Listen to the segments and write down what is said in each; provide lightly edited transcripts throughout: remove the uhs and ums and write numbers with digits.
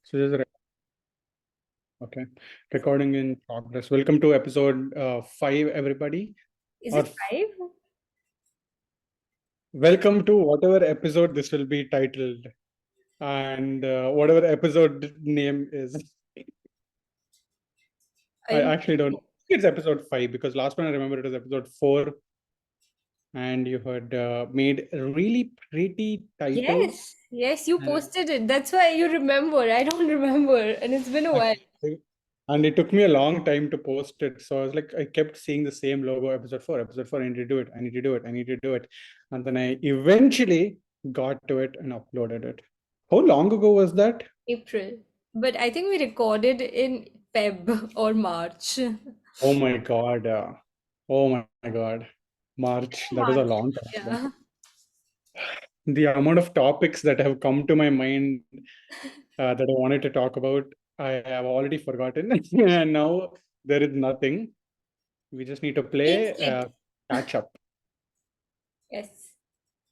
So just okay, recording in progress. Welcome to episode 5, everybody. Is Or it 5? welcome to whatever episode this will be titled, and whatever episode name is. I I actually don't. It's episode 5 because last one I remember it was episode 4, and you had made a really pretty title. yes, you And posted it. That's why you remember. I don't remember, and it's been a while. and it took me a long time to post it. So I was like, I kept seeing the same logo, episode 4, episode 4, I need to do it, I need to do it, I need to do it. And then I eventually got to it and uploaded it. How long ago was that? April. But I think we recorded in Feb or March. Oh my God. Oh my God. March. That was a March. long time ago. Yeah. The amount of topics that have come to my mind that I wanted to talk about, I have already forgotten. And now there is nothing. We just need to Clean play slate. catch up. Yes.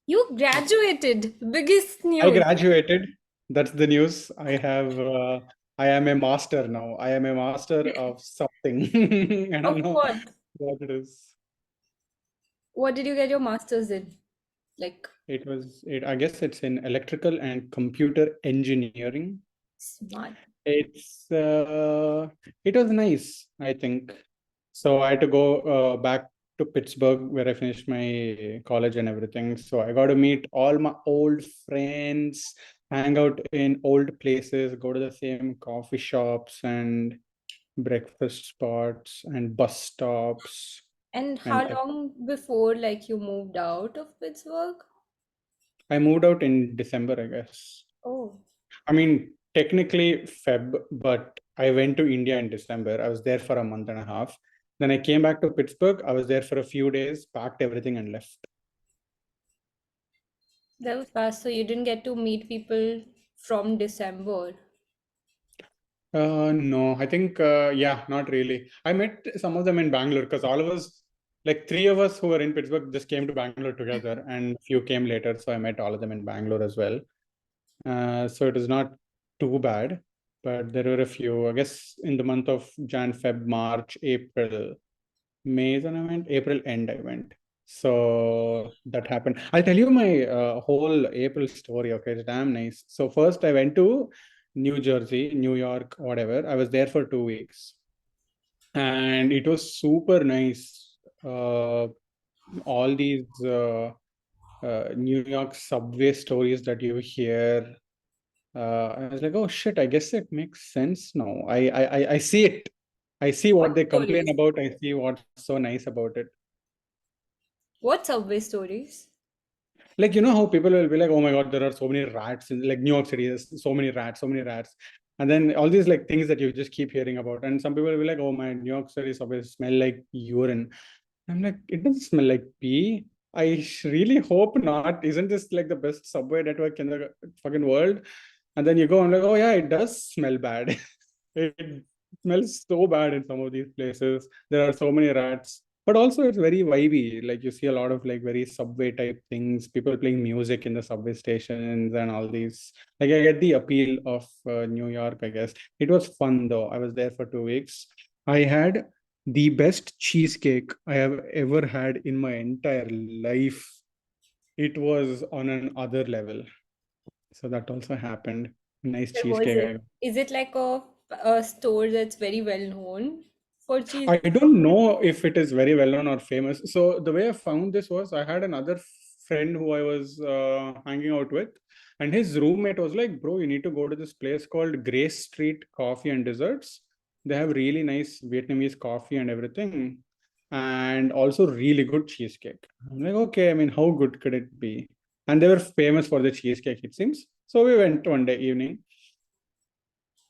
You graduated. Biggest I news. graduated. That's the news. I am a master now. I am a master of something. I Of don't know what? what it is. What did you get your master's in? Like, I guess it's in electrical and computer engineering. smart. It's, it was nice, I think. So I had to go back to Pittsburgh where I finished my college and everything. So I got to meet all my old friends, hang out in old places, go to the same coffee shops and breakfast spots and bus stops. And And how long before like you moved out of Pittsburgh? I moved out in December, I guess. Oh. I mean, technically Feb, but I went to India in December. I was there for a month and a half. Then I came back to Pittsburgh. I was there for a few days, packed everything and left. That was fast. So you didn't get to meet people from December. No, I think, yeah, not really. I met some of them in Bangalore because all of us, like 3 of us who were in Pittsburgh, just came to Bangalore together, and few came later. So I met all of them in Bangalore as well. So it was not too bad, but there were a few, I guess, in the month of Jan, Feb, March, April, May, then I went, April end, I went. So that happened. I'll tell you my whole April story. Okay, it's damn nice. So first I went to New Jersey, New York, whatever. I was there for 2 weeks, and it was super nice. All these New York subway stories that you hear. I was like, oh shit, I guess it makes sense now. I see it. I see What what they complain stories? about. I see what's so nice about it. What subway stories? Like, you know how people will be like, oh my God, there are so many rats in like New York City, there's so many rats, so many rats. And then all these like things that you just keep hearing about. And some people will be like, oh my, New York City subways smell like urine. I'm like, it doesn't smell like pee. Really hope not. Isn't this like the best subway network in the fucking world? And then you go and like, oh yeah, it does smell bad. It smells so bad in some of these places. There are so many rats. But also it's very vibey. Like you see a lot of like very subway type things, people playing music in the subway stations and all these. Like I get the appeal of New York, I guess. It was fun though. I was there for 2 weeks. I had the best cheesecake I have ever had in my entire life. It was on an other level. So that also happened. Nice Where was it? cheesecake. Is it like a store that's very well known for cheese? I don't know if it is very well known or famous. So the way I found this was I had another friend who I was hanging out with, and his roommate was like, "Bro, you need to go to this place called Grace Street Coffee and Desserts. They have really nice Vietnamese coffee and everything, and also really good cheesecake." I'm like, "Okay, I mean, how good could it be?" And they were famous for the cheesecake, it seems. So we went one day evening,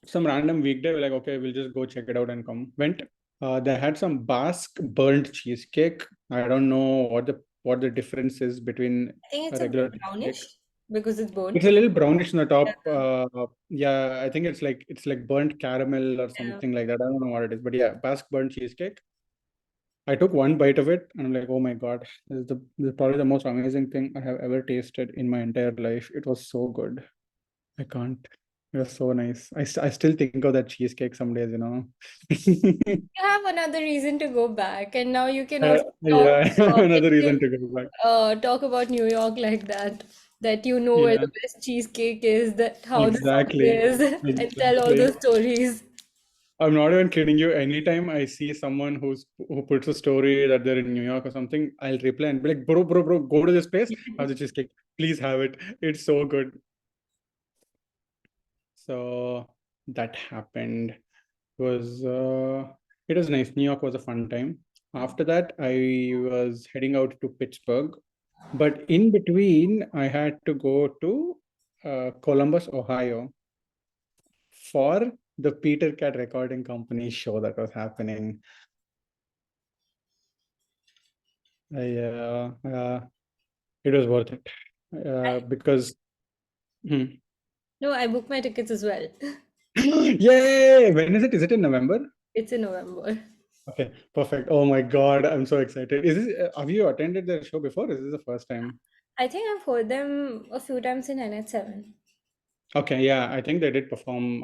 some random weekday. We're like, okay, we'll just go check it out and come. Went. They had some Basque burnt cheesecake. I don't know what the difference is between I think a it's a regular cheesecake. brownish because it's It's burnt. a little brownish on the top. Yeah. Yeah, I think it's like burnt caramel or Yeah. something like that. I don't know what it is, but yeah, Basque burnt cheesecake. I took one bite of it and I'm like, oh my God, this is probably the most amazing thing I have ever tasted in my entire life. It was so good. I can't. It was so nice. I still think of that cheesecake some days, you know. You have another reason to go back, and now you can also talk Yeah, another reason to go back. talk about New York like that. That you know where Yeah, the best cheesecake is, that how the subway exactly. is, and tell all Exactly. those stories. I'm not even kidding you. Anytime I see someone who puts a story that they're in New York or something, I'll reply and be like, bro, go to this place, have the cheesecake. Please have it. It's so good. So that happened. Was it was nice. New York was a fun time. After that, I was heading out to Pittsburgh, but in between, I had to go to Columbus, Ohio, for the Peter Cat Recording Company show that was happening. It was worth it because hmm. No, I booked my tickets as well. Yay! When is it? Is it in November? It's in November. Okay, perfect. Oh my God, I'm so excited. Is this have you attended their show before? Is this the first time? I think I've heard them a few times in NH7. Okay, yeah, I think they did perform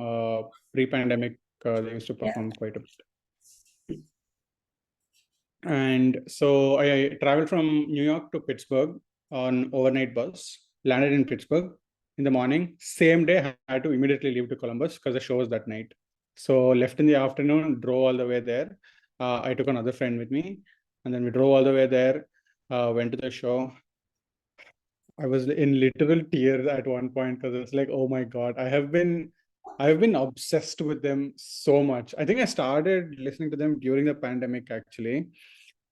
pre-pandemic. They used to Yeah. perform quite a bit. And so I traveled from New York to Pittsburgh on overnight bus, landed in Pittsburgh in the morning. Same day, I had to immediately leave to Columbus because the show was that night. So left in the afternoon, drove all the way there. I took another friend with me, and then we drove all the way there, went to the show. I was in literal tears at one point because it's like, oh my God, I've been obsessed with them so much. I think I started listening to them during the pandemic actually.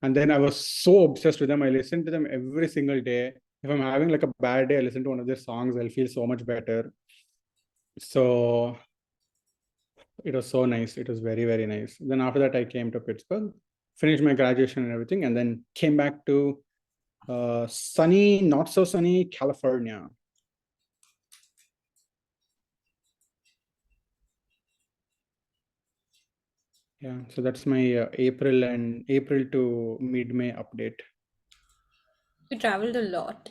And then I was so obsessed with them. I listened to them every single day. If I'm having like a bad day, I listen to one of their songs, I'll feel so much better. So it was so nice. It was very, very nice. Then after that, I came to Pittsburgh, finished my graduation and everything, and then came back to sunny, not so sunny California. Yeah, so that's my April to mid-May update. You traveled a lot.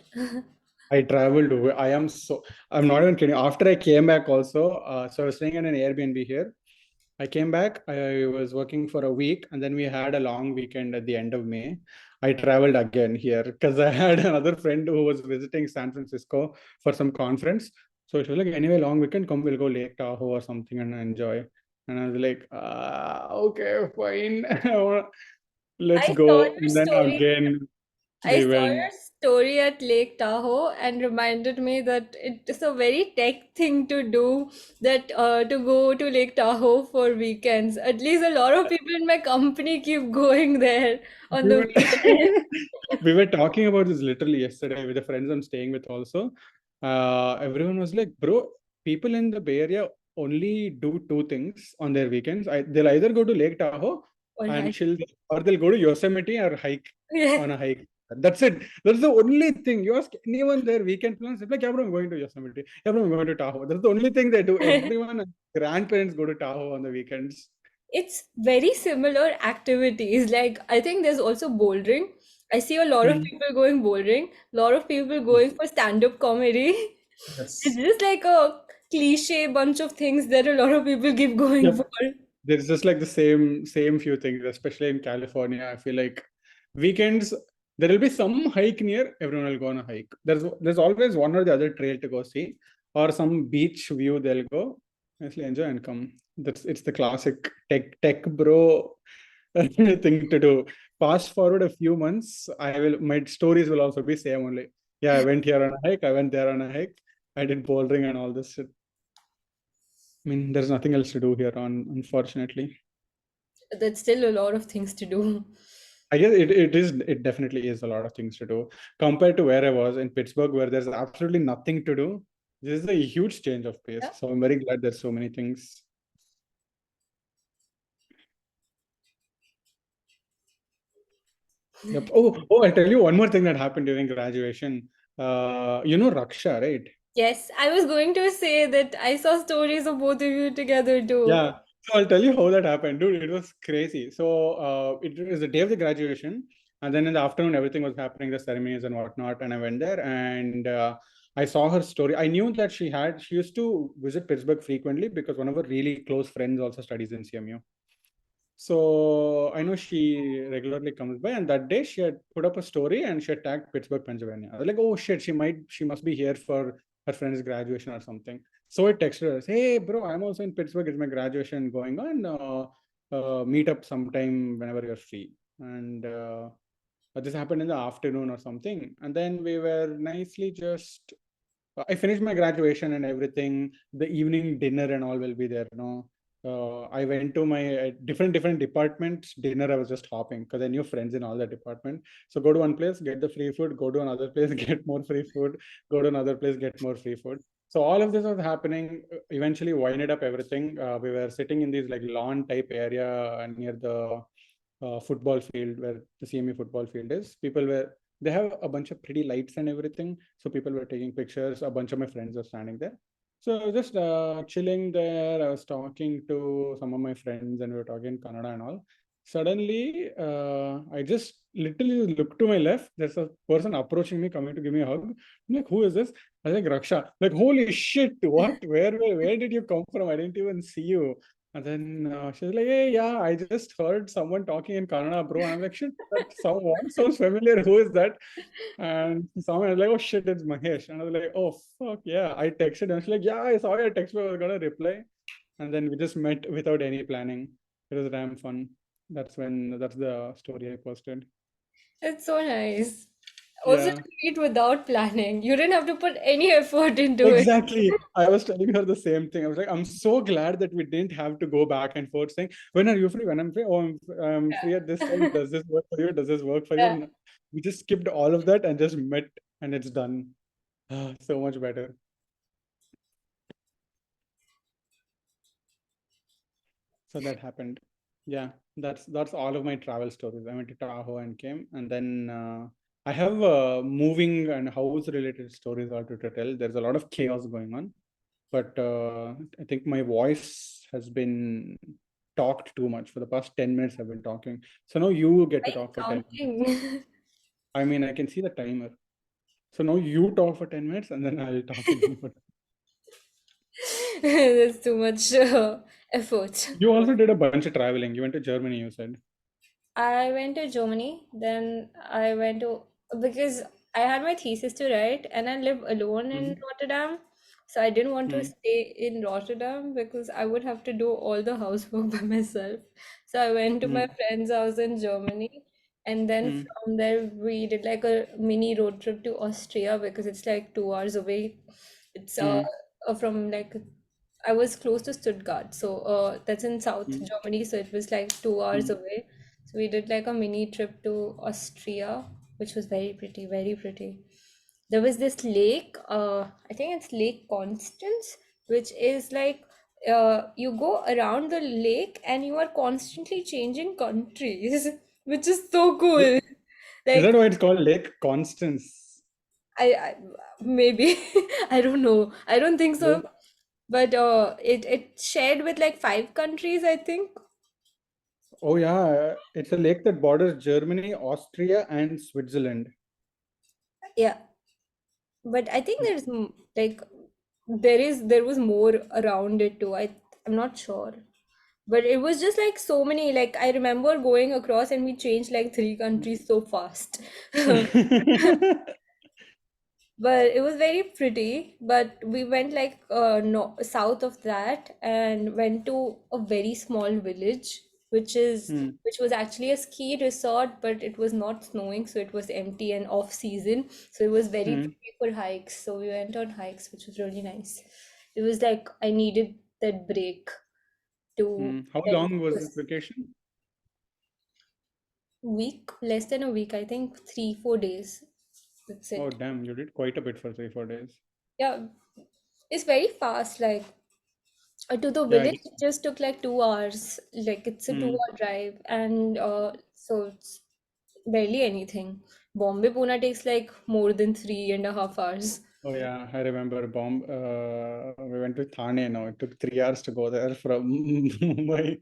I traveled. I'm not even kidding. After I came back also, so I was staying in an Airbnb here. I came back. I was working for a week, and then we had a long weekend at the end of May. I traveled again here because I had another friend who was visiting San Francisco for some conference. So it was like, anyway, long weekend, come, we'll go Lake Tahoe or something and enjoy. And I was like, okay, fine. Let's I saw go. your And then story. again, I we saw went. your story at Lake Tahoe and reminded me that it is a very tech thing to do, that to go to Lake Tahoe for weekends. At least a lot of people in my company keep going there on We the were, weekend. we were talking about this literally yesterday with the friends I'm staying with also. Everyone was like, bro, people in the Bay Area only do two things on their weekends. They'll either go to Lake Tahoe Or and hike. chill, or they'll go to Yosemite or hike Yeah. on a hike. That's it. That's the only thing. You ask anyone their weekend plans, they're like, yeah, bro, I'm going to Yosemite. Yeah, bro, I'm going to Tahoe. That's the only thing they do. Everyone, grandparents go to Tahoe on the weekends. It's very similar activities. Like, I think there's also bouldering. I see a lot of Hmm. people going bouldering, a lot of people going for stand-up comedy. It's Yes. just like a cliche bunch of things that a lot of people keep going Yep. for. There's just like the same few things, especially in California. I feel like weekends there will be some hike near, everyone will go on a hike. There's always one or the other trail to go see, or some beach view they'll go, actually enjoy and come. It's the classic tech bro thing to do. Fast forward a few months, my stories will also be same only. Yeah, I went here on a hike, I went there on a hike, I did bouldering and all this shit. I mean, there's nothing else to do here on, unfortunately. That's still a lot of things to do. I guess it definitely is a lot of things to do compared to where I was in Pittsburgh, where there's absolutely nothing to do. This is a huge change of pace. Yeah. So I'm very glad there's so many things. Yep. I'll tell you one more thing that happened during graduation. You know Raksha, right? Yes, I was going to say that I saw stories of both of you together too. Yeah. So I'll tell you how that happened, dude. It was crazy. So it was the day of the graduation, and then in the afternoon, everything was happening, the ceremonies and whatnot. And I went there, and I saw her story. I knew that she used to visit Pittsburgh frequently because one of her really close friends also studies in CMU. So I know she regularly comes by, and that day she had put up a story and she had tagged Pittsburgh, Pennsylvania. I was like, oh shit, she must be here for her friend's graduation or something. So I texted her, hey bro, I'm also in Pittsburgh. It's my graduation going on. Meet up sometime whenever you're free. And this happened in the afternoon or something. And then we were nicely just I finished my graduation and everything. The evening dinner and all will be there. I went to my different departments dinner. I was just hopping because I knew friends in all the department. So go to one place, get the free food. Go to another place, get more free food. Go to another place, get more free food. So all of this was happening. Eventually, winded up everything. We were sitting in this like lawn type area near the football field where the CME football field is. They have a bunch of pretty lights and everything. So people were taking pictures. A bunch of my friends were standing there. So I was just chilling there. I was talking to some of my friends and we were talking Kannada and all. Suddenly, I just literally looked to my left. There's a person approaching me, coming to give me a hug. I'm like, who is this? I was like, Raksha. Like, holy shit, what? Where did you come from? I didn't even see you. And then she's like, hey, yeah, I just heard someone talking in Kannada, bro. And I'm like, shit, that someone sounds familiar. Who is that? And someone was like, oh shit, it's Mahesh. And I was like, oh fuck, yeah. I texted and she's like, yeah, I saw your text, but I was gonna reply. And then we just met without any planning. It was damn fun. That's the story I posted. It's so nice. Also, Yeah. to meet without planning. You didn't have to put any effort into it. Exactly. I was telling her the same thing. I was like, I'm so glad that we didn't have to go back and forth saying, when are you free? When I'm free? Oh, I'm free at this time. Does this work for you? Does this work for you? Yeah. No. We just skipped all of that and just met and it's done. So much better. So that happened. Yeah, that's all of my travel stories. I went to Tahoe and came, and then I have moving and house related stories also to tell. There's a lot of chaos going on, but I think my voice has been talked too much for the past 10 minutes. I've been talking, so now you get Are to you talk for 10 minutes. counting? I mean, I can see the timer. So now you talk for 10 minutes, and then I'll talk again for. That's too much effort. You also did a bunch of traveling. You went to Germany, you said. I went to Germany, then I went to because I had my thesis to write and I live alone in Mm-hmm. Rotterdam. So I didn't want to stay in Rotterdam because I would have to do all the housework by myself. So I went to my Mm-hmm. friend's house in Germany and then from there we did like a mini road trip to Austria because it's like 2 hours away. It's Mm-hmm. from like I was close to Stuttgart, so that's in South Mm-hmm. Germany, so it was like 2 hours away. So we did like a mini trip to Austria, which was very pretty, very pretty. There was this lake, I think it's Lake Constance, which is like you go around the lake and you are constantly changing countries, which is so cool. Is that Like why it's called Lake Constance? I maybe I don't know. I don't think so. Lake. But it shared with like 5 countries, I think. Oh yeah, it's a lake that borders Germany, Austria, and Switzerland. Yeah, but I think like there was more around it too. I'm not sure. But it was just like so many, like I remember going across and we changed like 3 countries so fast. But it was very pretty. But we went like no south of that and went to a very small village, Hmm. which was actually a ski resort, but it was not snowing, so it was empty and off season. So it was very Hmm. pretty for hikes. So we went on hikes, which was really nice. It was like I needed that break to Hmm. How get long was this this vacation? week, less than a week, I think 3, 4 days. That's Oh it. damn, you did quite a bit for 3, 4 days. Yeah, it's very fast. Like to the Yeah. village, it just took like 2 hours. Like it's a Hmm. 2 hour drive, and so it's barely anything. Bombay Pune takes like more than 3.5 hours. Oh yeah, I remember bomb. We went to Thane. No, it took 3 hours to go there from Mumbai.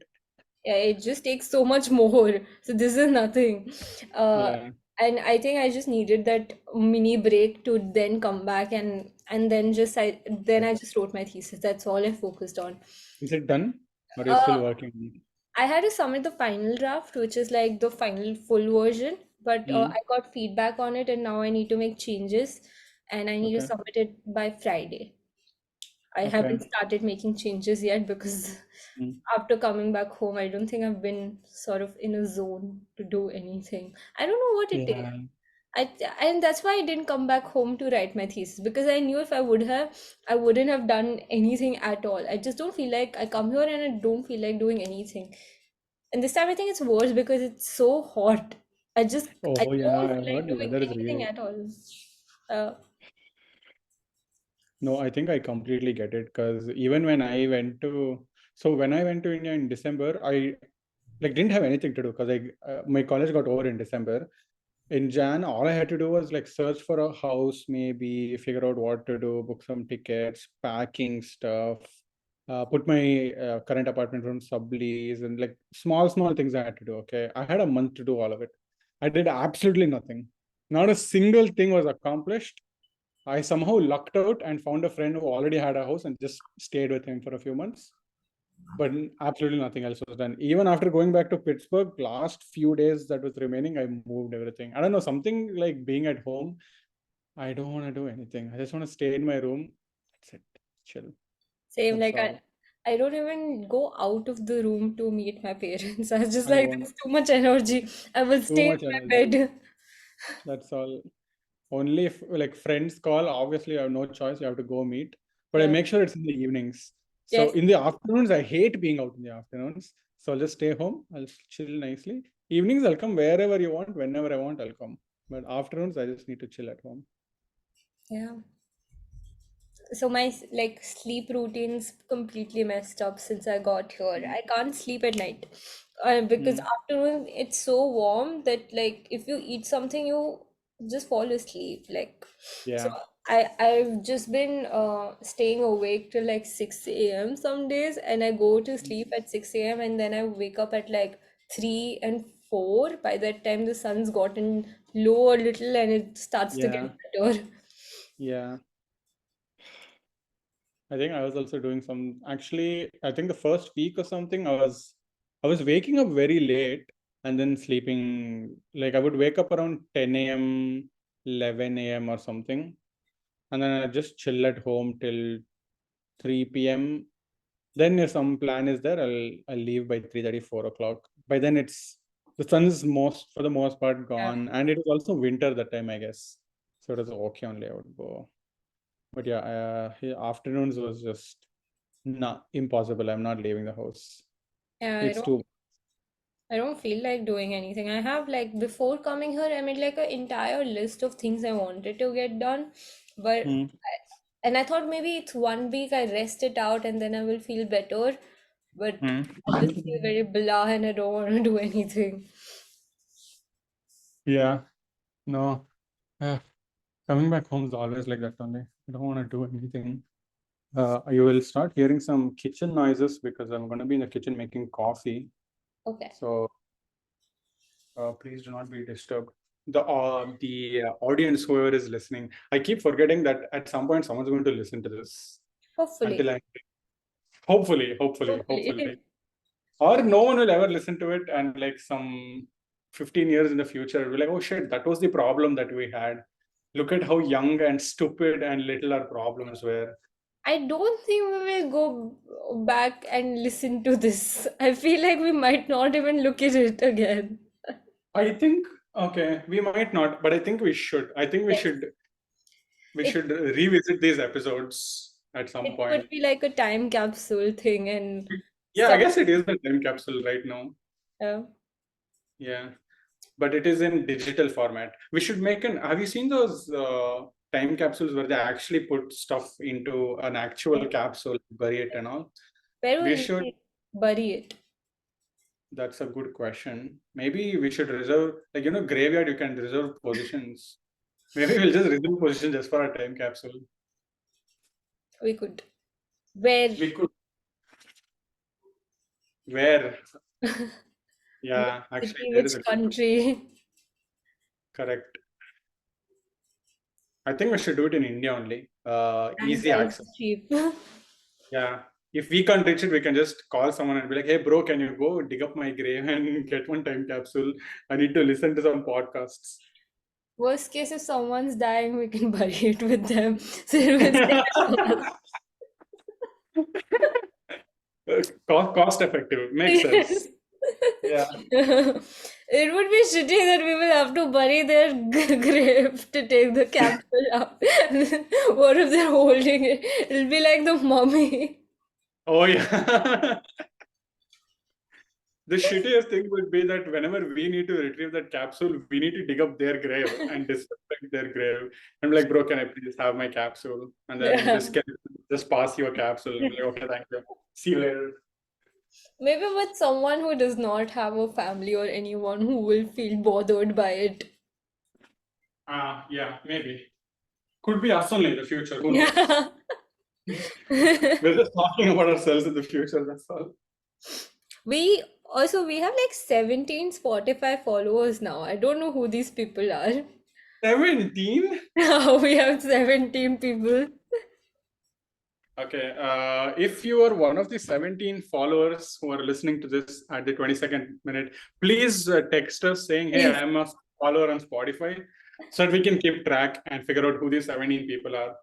Yeah, it just takes so much more. So this is nothing. Uh, Yeah. and I think I just needed that mini break to then come back and and then I just wrote my thesis. That's all I focused on. Is it done? Or are you Uh, still working on it? I had to submit the final draft, which is like the final full version, but Hmm. I got feedback on it, and now I need to make changes, and I need to Okay. submit it by Friday. I Okay. haven't started making changes yet because Mm. after coming back home, I don't think I've been sort of in a zone to do anything. I don't know what it is. Yeah. I and that's why I didn't come back home to write my thesis, because I knew if I would have, I wouldn't have done anything at all. I just don't feel like I come here and I don't feel like doing anything. And this time I think it's worse because it's so hot. I Oh yeah, don't I feel like heard the doing weather is anything really. at all. Uh, No, I think I completely get it because even when I went to, so when I went to India in December, I like didn't have anything to do because my college got over in December. In Jan, all I had to do was like search for a house, maybe figure out what to do, book some tickets, packing stuff, put my current apartment from sublease, and like small things I had to do. Okay, I had a month to do all of it. I did absolutely nothing. Not a single thing was accomplished. I somehow lucked out and found a friend who already had a house and just stayed with him for a few months. But absolutely nothing else was done. Even after going back to Pittsburgh, last few days that was remaining, I moved everything. I don't know, something like being at home. I don't want to do anything. I just want to stay in my room. That's it. Chill. Same, That's like all. I don't even go out of the room to meet my parents. I was just I like, want there's too much energy. I will too stay in much my energy. bed. That's all. Only if like friends call, obviously I have no choice. You have to go meet. But I Yeah. make sure it's in the evenings. So Yes. in the afternoons, I hate being out in the afternoons. So I'll just stay home. I'll chill nicely. Evenings, I'll come wherever you want, whenever I want, I'll come. But afternoons, I just need to chill at home. Yeah. So my like sleep routine's completely messed up since I got here. Mm. I can't sleep at night, because Mm. afternoon it's so warm that like if you eat something you just fall asleep. Like, so Yeah. I've just been staying awake till like 6 a.m. some days, and I go to sleep at 6 a.m. and then I wake up at like 3 and 4. By that time the sun's gotten low a little and it starts to get Yeah. better. Yeah. I think I was also doing some actually, I think the first week or something, I was waking up very late and then sleeping like I would wake up around 10 a.m., 11 a.m. or something. And then I just chill at home till 3 p.m. Then if some plan is there, I'll leave by 3:30, 4 o'clock. By then it's the sun's most for the most part Yeah. gone. And it was also winter that time, I guess. So it was okay only I would go. But yeah, afternoons was just not impossible. I'm not leaving the house. Yeah, It's too. I don't feel like doing anything. I have like before coming here, I made like an entire list of things I wanted to get done. But Hmm. and I thought maybe it's 1 week I rest it out and then I will feel better. But Hmm. I just feel very blah and I don't want to do anything. Yeah. No. Uh, Coming back home is always like that only. I don't want to do anything. You will start hearing some kitchen noises because I'm going to be in the kitchen making coffee. Okay. So please do not be disturbed. The audience, whoever is listening, I keep forgetting that at some point someone's going to listen to this. Hopefully. Until I, hopefully. Hopefully. Or no one will ever listen to it, and like some 15 years in the future, we're like, oh shit, that was the problem that we had. Look at how young and stupid and little our problems were. I don't think we will go back and listen to this. I feel like we might not even look at it again. I think okay, we might not, but I think we should. I think we Yes. should we It should revisit these episodes at some it could point. be like a time capsule thing and Yeah, I some guess it is a time capsule right now. uh, Yeah, but it is in digital format. We should make an. Have you seen those time capsules where they actually put stuff into an actual capsule, bury it and all? where We will should. we bury it? That's a good question. Maybe we should reserve, like graveyard. You can reserve positions. Maybe we'll just reserve position just for a time capsule. We could. Where? We could. Where? Which Yeah, actually, city, there which is a good country? correct. I think we should do it in India only. And Easy price access. is cheap. Yeah. If we can't reach it, we can just call someone and be like, hey, bro, can you go dig up my grave and get one time capsule? I need to listen to some podcasts. Worst case, if someone's dying, we can bury it with them. So it will stay with us. Cost effective. Makes Yes. sense. Yeah. It would be shitty that we will have to bury their grave to take the capsule out. What if they're holding it? It'll be like the mummy. Oh, yeah. The shittiest thing would be that whenever we need to retrieve that capsule, we need to dig up their grave and disrespect their grave. I'm like, bro, can I please have my capsule? And then Yeah. just pass you a capsule. And be like, okay, thank you. See you later. Maybe with someone who does not have a family or anyone who will feel bothered by it. Yeah, maybe. Could be us only in the future. Who knows? Yeah. We're just talking about ourselves in the future. That's all. We have like 17 Spotify followers now. I don't know who these people are. 17? Now we have 17 people. Okay. If you are one of the 17 followers who are listening to this at the 22nd minute, please text us saying, hey, Yes. I am a follower on Spotify, so that we can keep track and figure out who these 17 people are.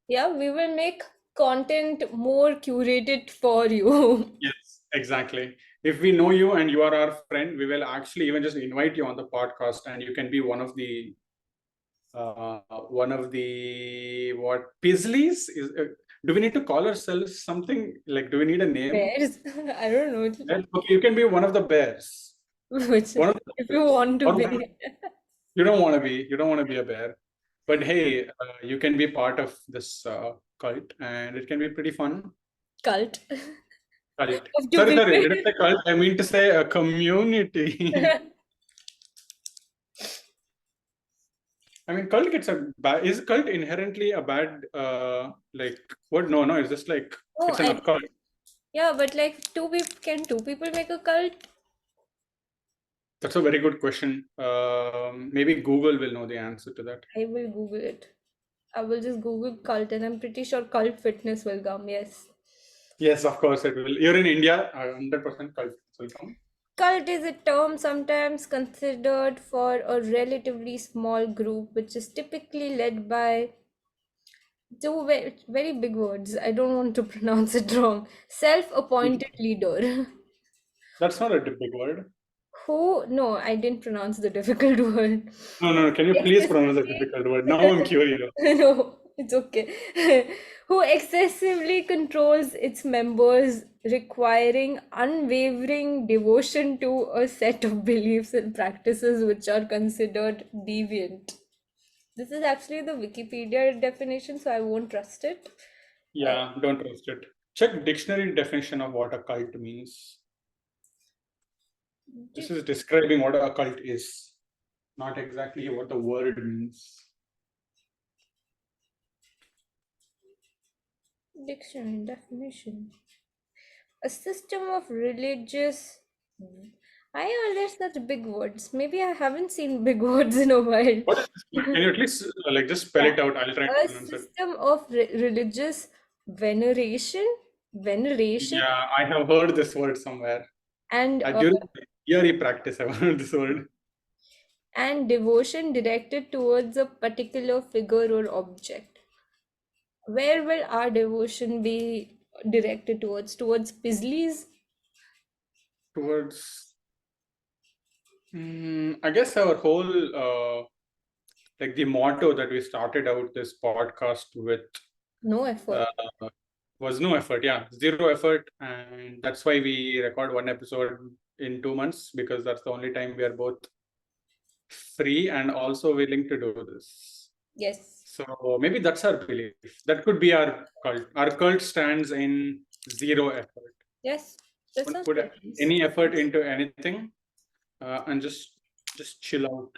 Yeah, we will make content more curated for you. Yes, exactly. If we know you and you are our friend, we will actually even just invite you on the podcast, and you can be one of the what Pizzlies is. Do we need to call ourselves something like? Do we need a name? Bears? I don't know. Well, okay, you can be one of the bears. Which, One of the if you bears. want to Or be you don't want to be. You don't want to be a bear. But hey, you can be part of this cult, and it can be pretty fun. cult Cult. of two Sorry, people. did I say cult? I mean to say a community. I mean, cult gets a bad. Is cult inherently a bad? Like what? No, it's just like Oh, it's an occult. yeah, but like can two people make a cult? That's a very good question. Maybe Google will know the answer to that. I will Google it. I will just Google cult and I'm pretty sure cult fitness will come. Yes. Yes, of course it will. You're in India, 100% cult will come. Cult is a term sometimes considered for a relatively small group, which is typically led by two very big words. I don't want to pronounce it wrong. Self-appointed leader. That's not a big word. Who? No, I didn't pronounce the difficult word. No. Can you please pronounce a difficult word? Now I'm curious. No, it's okay. Who excessively controls its members, requiring unwavering devotion to a set of beliefs and practices which are considered deviant. This is actually the Wikipedia definition, so I won't trust it. Yeah, don't trust it. Check dictionary definition of what a cult means. This is describing what a cult is, not exactly what the word means. Dictionary definition. A system of religious. I there's such big words. Maybe I haven't seen big words in a while. What is this? Can you at least like just spell it out? I'll try to A pronounce it. system of religious veneration, Yeah, I have heard this word somewhere. and During theory practice, I've heard this word. and devotion directed towards a particular figure or object. Where will our devotion be directed towards? Towards Pizzly's? Towards, I guess our whole like the motto that we started out this podcast with No effort. was no effort. Yeah, zero effort, and that's why we record one episode in 2 months, because that's the only time we are both free and also willing to do this. Yes. So maybe that's our belief. That could be our cult. Our cult stands in zero effort. Yes. That Don't sounds put very nice. any effort into anything, and just chill out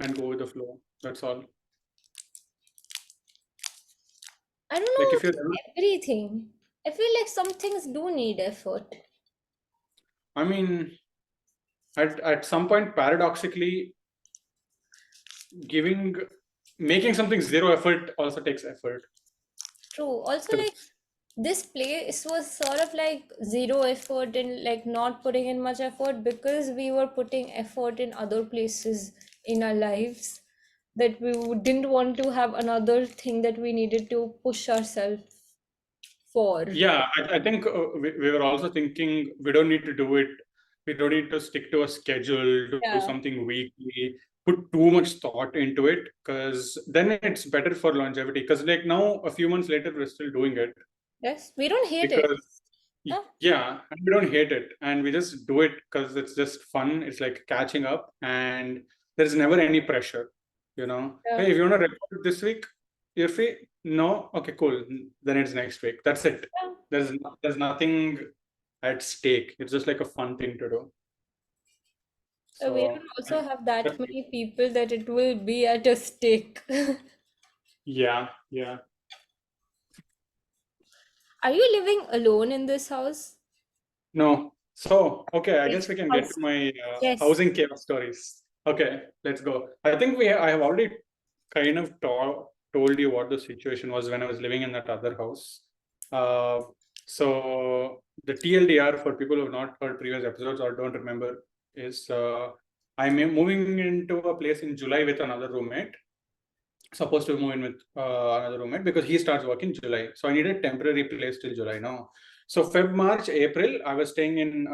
and go with the flow. That's all. I don't Like know if you're, everything. I feel like some things do need effort. I mean, at some point, paradoxically, giving making something zero effort also takes effort. True. Also, like this place was sort of like zero effort and like not putting in much effort because we were putting effort in other places in our lives that didn't want to have another thing that we needed to push ourselves for. Yeah, I think we were also thinking we don't need to do it. We don't need to stick to a schedule, do Yeah. something weekly, put too much thought into it, because then it's better for longevity. Because like now, a few months later, we're still doing it Yes, we don't hate it. because Yeah. yeah, and we don't hate it, and we just do it because it's just fun. It's like catching up, and there's never any pressure. You know, Yeah. hey, if you want to record this week, you're free. No, okay, cool. Then it's next week. That's it. Yeah. There's nothing at stake. It's just like a fun thing to do. So we So don't also have that that's- many people that it will be at a stake. yeah, yeah. Are you living alone in this house? No. So, okay, I guess Yes. we can get to House. my Yes. housing chaos stories. Okay, let's go. I have already kind of told you what the situation was when I was living in that other house. Uh, so the TLDR for people who have not heard previous episodes or don't remember is I'm moving into a place in July with another roommate. Supposed to move in with another roommate because he starts work in July. So I need a temporary place till July now. So Feb, March, April, I was staying in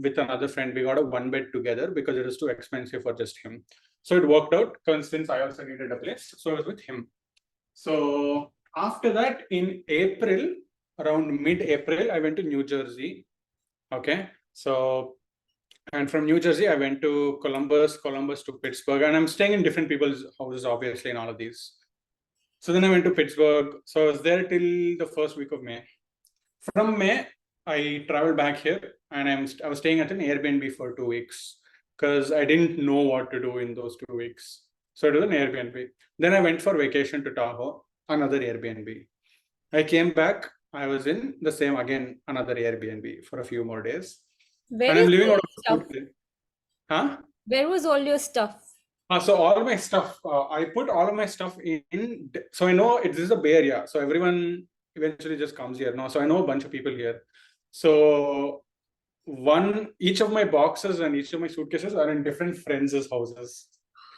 with another friend. We got a one bed together because it was too expensive for just him. So it worked out since I also needed a place. So I was with him. So after that, in April, around mid-April, I went to New Jersey. Okay. So and from New Jersey, I went to Columbus to Pittsburgh, and I'm staying in different people's houses, obviously, in all of these. So then I went to Pittsburgh. So I was there till the first week of May. From May, I traveled back here, and I was staying at an Airbnb for 2 weeks because I didn't know what to do in those 2 weeks. So it was an Airbnb. Then I went for vacation to Tahoe, another Airbnb. I came back. I was in the same again, another Airbnb for a few more days, Where and I'm is living all out your of a stuff? suitcase. Huh? Where was all your stuff? So all my stuff, I put all of my stuff in. So I know this is a Bay Area, so everyone eventually just comes here now. So I know a bunch of people here. So each of my boxes and each of my suitcases are in different friends' houses.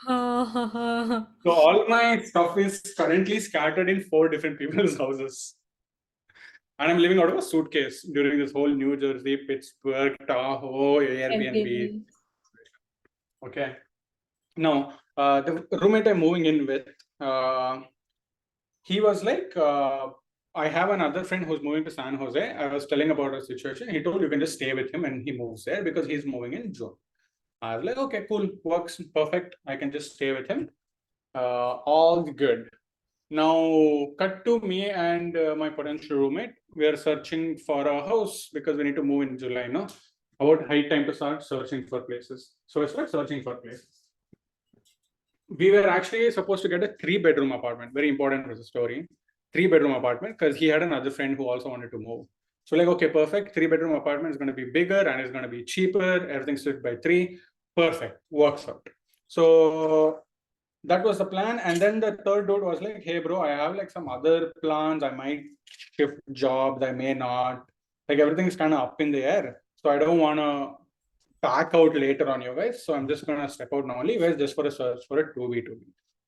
So all my stuff is currently scattered in 4 different people's houses. And I'm living out of a suitcase during this whole New Jersey, Pittsburgh, Tahoe, Airbnb. Airbnb. Okay. Now, the roommate I'm moving in with, he was like, I have another friend who's moving to San Jose. I was telling about a situation. He told you can just stay with him and he moves there because he's moving in June. I was like, okay, cool, works perfect. I can just stay with him. All good. Now, cut to me and my potential roommate. We are searching for a house because we need to move in July. No, about high time to start searching for places. So I start searching for places. We were actually supposed to get a 3 bedroom apartment. Very important for the story. 3 bedroom apartment because he had another friend who also wanted to move. So like, okay, perfect. 3 bedroom apartment is going to be bigger and it's going to be cheaper. Everything split by 3. Perfect. Works out. So that was the plan. And then the third dude was like, hey bro, I have like some other plans. I might shift jobs. I may not. Like everything is kind of up in the air. So I don't want to back out later on you guys. So I'm just gonna step out now only guys just for a search for a 2B2B.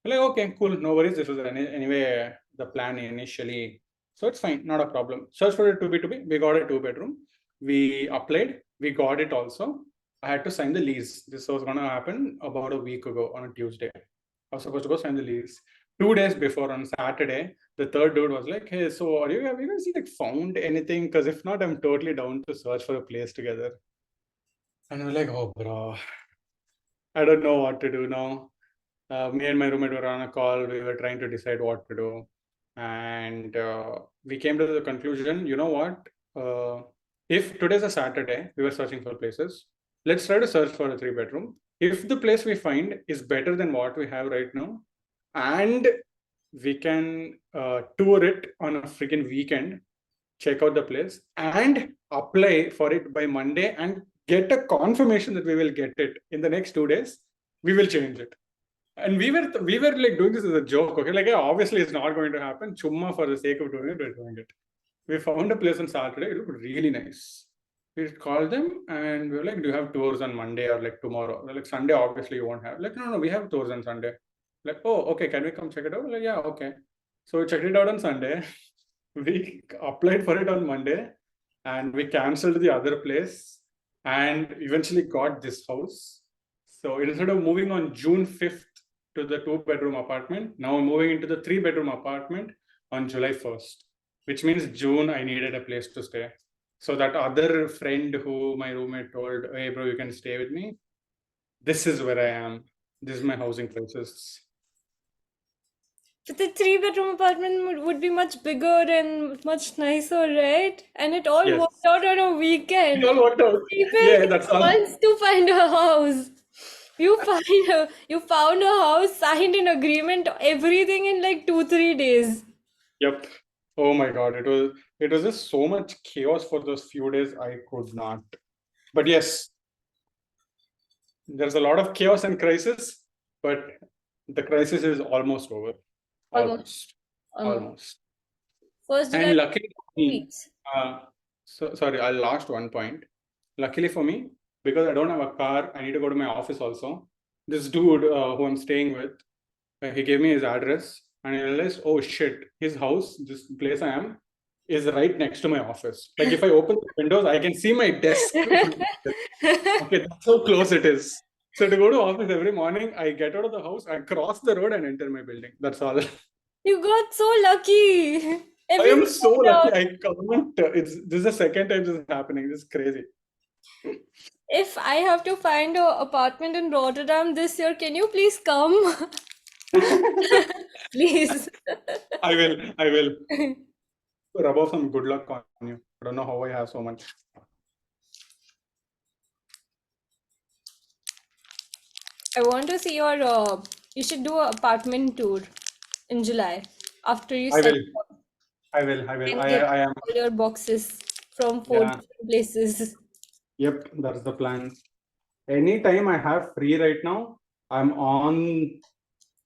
Like, okay, cool, no worries. This was anyway the plan initially. So it's fine, not a problem. Search for a 2B2B. We got a 2 bedroom. We applied, we got it also. I had to sign the lease. This was gonna happen about a week ago on a Tuesday. I was supposed to go sign the lease. 2 days before on Saturday, the third dude was like, hey, so have you guys like found anything? Because if not, I'm totally down to search for a place together. And we're like, oh, bro, I don't know what to do now. Me and my roommate were on a call. We were trying to decide what to do. And we came to the conclusion, you know what? If today's a Saturday, we were searching for places. Let's try to search for a 3 bedroom. If the place we find is better than what we have right now, and we can tour it on a freaking weekend, check out the place and apply for it by Monday and get a confirmation that we will get it in the next 2 days, we will change it. And we were like doing this as a joke, okay? Like, yeah, obviously it's not going to happen. Chumma for the sake of doing it, we're doing it. We found a place on Saturday. It looked really nice. We called them and we were like, "Do you have tours on Monday or like tomorrow?" They're like, "Sunday, obviously you won't have." Like, no, we have tours on Sunday. Like, oh, okay, can we come check it out? Like, yeah, okay. So we checked it out on Sunday. We applied for it on Monday and we cancelled the other place and eventually got this house. So instead of moving on June 5th to the 2-bedroom apartment, now I'm moving into the 3-bedroom apartment on July 1st, which means June I needed a place to stay. So that other friend who my roommate told, "Hey bro, you can stay with me." This is where I am. This is my housing crisis. But the 3 bedroom apartment would be much bigger and much nicer, right? And it all Yes. worked out on a It weekend. all worked out. People Yeah, take that's all. months to find a house. You found a house, signed an agreement, everything in like 2-3 days. Yep. Oh my God. It was just so much chaos for those few days. I could not. But yes, there's a lot of chaos and crisis, but the crisis is almost over. Almost, Almost. almost. Almost. First July, And luckily for me, weeks. sorry, I lost one point. Luckily for me, because I don't have a car, I need to go to my office also. This dude who I'm staying with, he gave me his address and I realized, oh shit, his house, this place I am, is right next to my office. Like if I open the windows, I can see my desk. Okay, that's how close it is. So to go to office every morning, I get out of the house, I cross the road and enter my building. That's all. You got so lucky. I am Everything so worked lucky. out. I can't. This is the second time this is happening. This is crazy. If I have to find a apartment in Rotterdam this year, can you please come? Please. I will. I will rub off some good luck on you. I don't know how I have so much. I want to see your. You should do an apartment tour in July after you I sell will. I will. I will. and get I am. all your boxes from 4 Yeah. different places. Yep. That's the plan. Anytime I have free right now, I'm on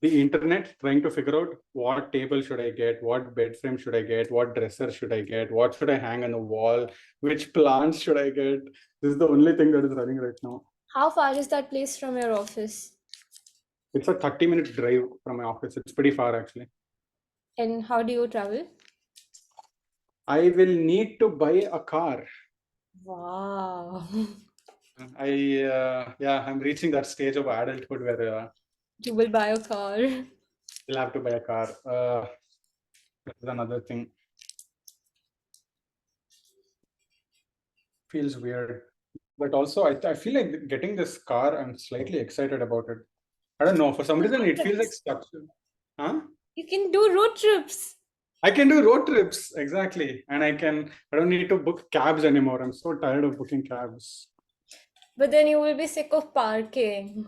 the internet trying to figure out what table should I get, what bed frame should I get, what dresser should I get, what should I hang on the wall, which plants should I get. This is the only thing that is running right now. How far is that place from your office? It's a 30-minute drive from my office. It's pretty far actually. And how do you travel? I will need to buy a car. Wow. I'm reaching that stage of adulthood where You will buy a car. you'll have to buy a car. That's another thing. Feels weird, but also I feel like getting this car. I'm slightly excited about it. I don't know. For some reason, Road it feels like trips. structure. Huh? You can do road trips. I can do road trips exactly, and I don't need to book cabs anymore. I'm so tired of booking cabs. But then you will be sick of parking.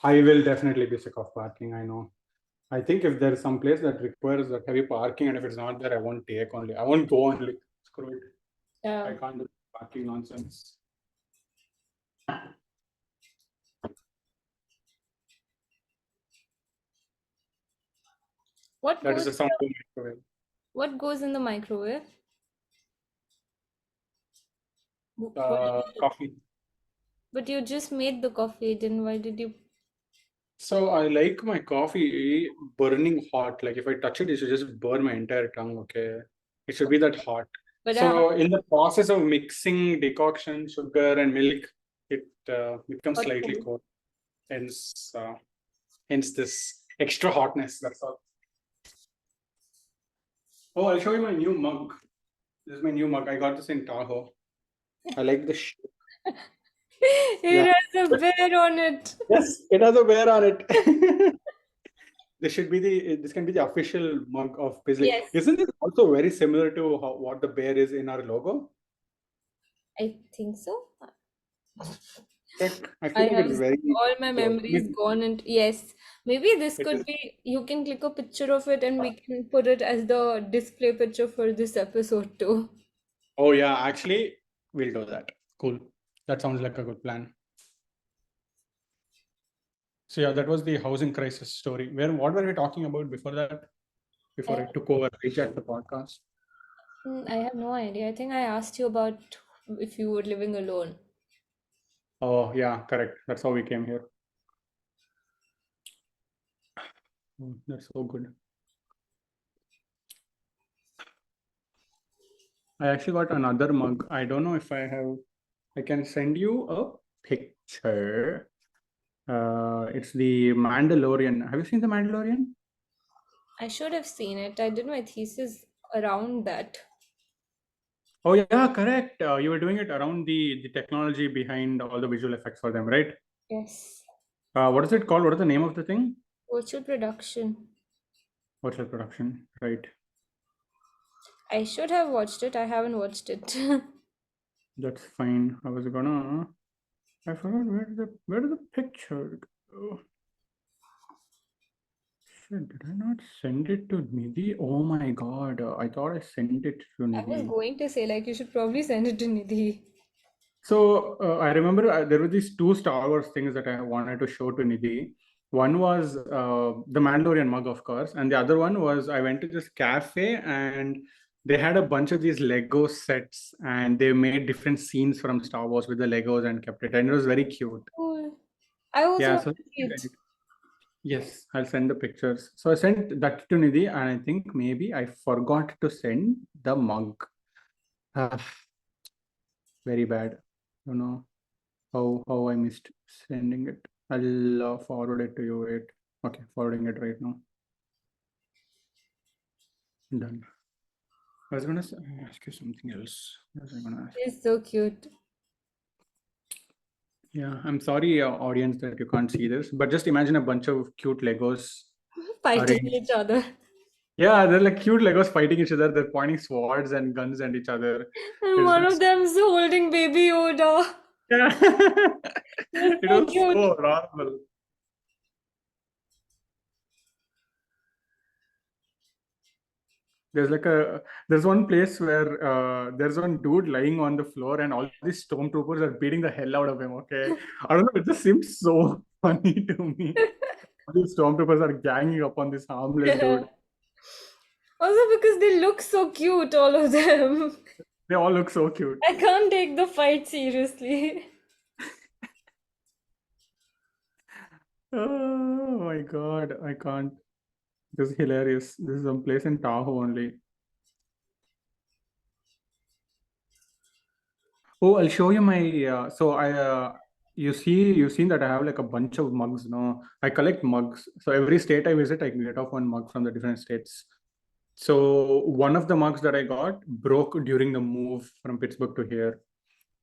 I will definitely be sick of parking. I know. I think if there's some place that requires that heavy parking, and if it's not there, I won't take only. I won't go only. Screw it. I Yeah. can't do parking nonsense. What That is goes the sound of the microwave. what goes in the microwave? What is it? Coffee. But you just made the coffee, then why did you? So I like my coffee burning hot. Like if I touch it, it should just burn my entire tongue. Okay, it should be that hot. But So in the process of mixing decoction, sugar, and milk, it becomes hot slightly food. cold. Hence this extra hotness. That's all. Oh, I'll show you my new mug. This is my new mug. I got this in Tahoe. I like the shape. Yeah. It has a bear on it. Yes, it has a bear on it. This can be the official mug of Pizzly. Yes, Isn't it also very similar to what the bear is in our logo? I think so. Check. I I feel like have it's very all my close. memories gone, and yes, maybe this It is. could be. You can click a picture of it, and we can put it as the display picture for this episode too. Oh yeah, actually, we'll do that. Cool. That sounds like a good plan. So yeah, that was the housing crisis story. What were we talking about before that? Before I took over, rechecked the podcast. I have no idea. I think I asked you about if you were living alone. Oh yeah, correct. That's how we came here. Oh, that's so good. I actually got another mug. I don't know if I can send you a picture. It's the Mandalorian. Have you seen the Mandalorian? I should have seen it. I did my thesis around that. Oh yeah, correct. You were doing it around the technology behind all the visual effects for them, right? Yes. What is it called? What is the name of the thing? Virtual production. Virtual production, right? I should have watched it. I haven't watched it. That's fine. I forgot where did the picture go? Shit, did I not send it to Nidhi? Oh my god, I thought I sent it to I was Nidhi. going to say, like, you should probably send it to Nidhi. So I remember there were these two Star Wars things that I wanted to show to Nidhi. One was the Mandalorian mug, of course, and the other one was I went to this cafe and they had a bunch of these Lego sets and they made different scenes from Star Wars with the Legos and kept it, and it was very cute. Cool. I also Yeah, want so to see it. yes, I'll send the pictures. So I sent that to Nidhi, and I think maybe I forgot to send the mug. Ah, very bad. You know how I missed sending it. I'll forward it to you. Wait. Okay, forwarding it right now. Done. I was gonna ask you something else. What was I gonna ask? It's so cute. Yeah, I'm sorry, audience, that you can't see this, but just imagine a bunch of cute Legos Fighting arranged. each other. Yeah, they're like cute Legos fighting each other. They're pointing swords and guns at each other. And It's one of just them's holding baby Yoda. yeah. That's It so was cute. so adorable. There's like there's one place where there's one dude lying on the floor and all these stormtroopers are beating the hell out of him. Okay, I don't know. It just seems so funny to me. These stormtroopers are ganging up on this harmless Yeah. dude. Also because they look so cute, all of them. They all look so cute. I can't take the fight seriously. Oh my god, I can't. This is hilarious. This is some place in Tahoe only. Oh, I'll show you my. You've seen that I have like a bunch of mugs. No, I collect mugs. So every state I visit, I can get off one mug from the different states. So one of the mugs that I got broke during the move from Pittsburgh to here.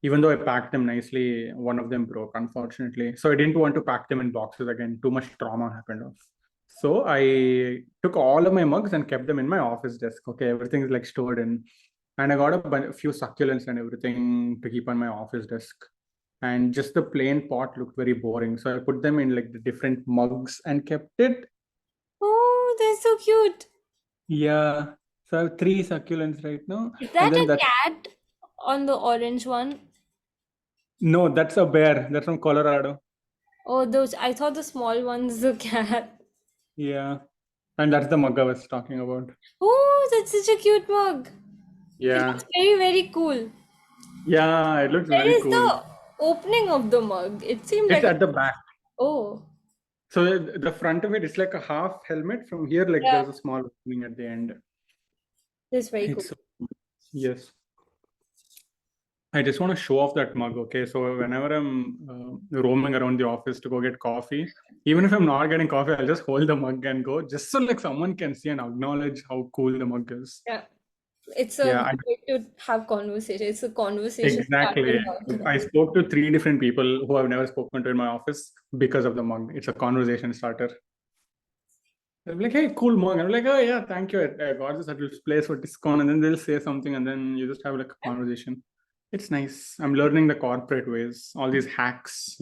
Even though I packed them nicely, one of them broke, unfortunately. So I didn't want to pack them in boxes again. Too much trauma happened off. So I took all of my mugs and kept them in my office desk. Okay, everything is like stored in. And I got a few succulents and everything to keep on my office desk. And just the plain pot looked very boring. So I put them in like the different mugs and kept it. Oh, they're so cute. Yeah. So I have three succulents right now. Is And that then a that, cat on the orange one? no, that's a bear. That's from Colorado. Oh, those, I thought the small one's the cat. Yeah. And that's the mug I was talking about. Oh, that's such a cute mug. It Yeah. looks very, very cool. Yeah, it looks Where very is cool. the opening of the mug? It seemed It's like a, at the back. oh, So the front of it is like a half helmet. From here, like yeah, there's a small opening at the end. that's very cool. It's yes. I just want to show off that mug. Okay, so whenever I'm roaming around the office to go get coffee, even if I'm not getting coffee, I'll just hold the mug and go, just so like someone can see and acknowledge how cool the mug is. Yeah, it's a Yeah, good way to have conversation. It's a conversation exactly. starting mug. I spoke to three different people who I've never spoken to in my office because of the mug. It's a conversation starter. They'll be like, hey, cool mug. I'm like, oh yeah, thank you. I got this at this place for discount. And then they'll say something and then you just have like a conversation. It's nice. I'm learning the corporate ways, all these hacks.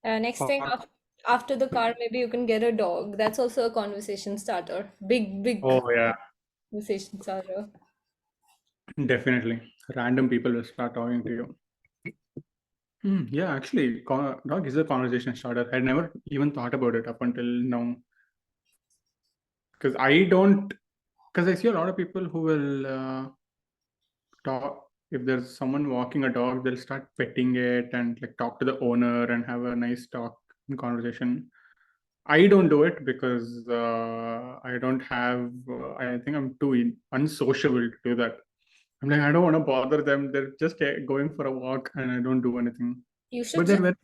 Next thing Corp- after the car, maybe you can get a dog. That's also a conversation starter. Big, big Oh yeah, conversation starter. definitely. Random people will start talking to you. Yeah, actually, dog is a conversation starter. I never even thought about it up until now. Because I don't, because I see a lot of people who will talk. If there's someone walking a dog, they'll start petting it and like talk to the owner and have a nice talk and conversation. I don't do it because I don't have, I think I'm too unsociable to do that. I'm like, I don't want to bother them. They're just going for a walk and I don't do anything. You should But they're just, very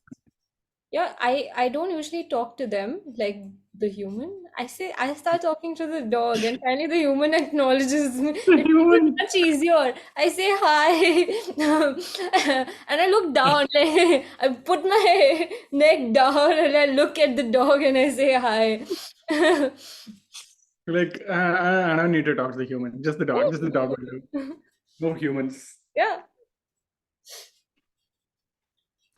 yeah, I don't usually talk to them like the human. I start talking to the dog, and finally the human acknowledges me. It makes it human. much easier. I say hi, and I look down, like I put my neck down, and I look at the dog, and I say hi. Like, I don't need to talk to the human. Just the dog. Just the dog will do. No humans. Yeah.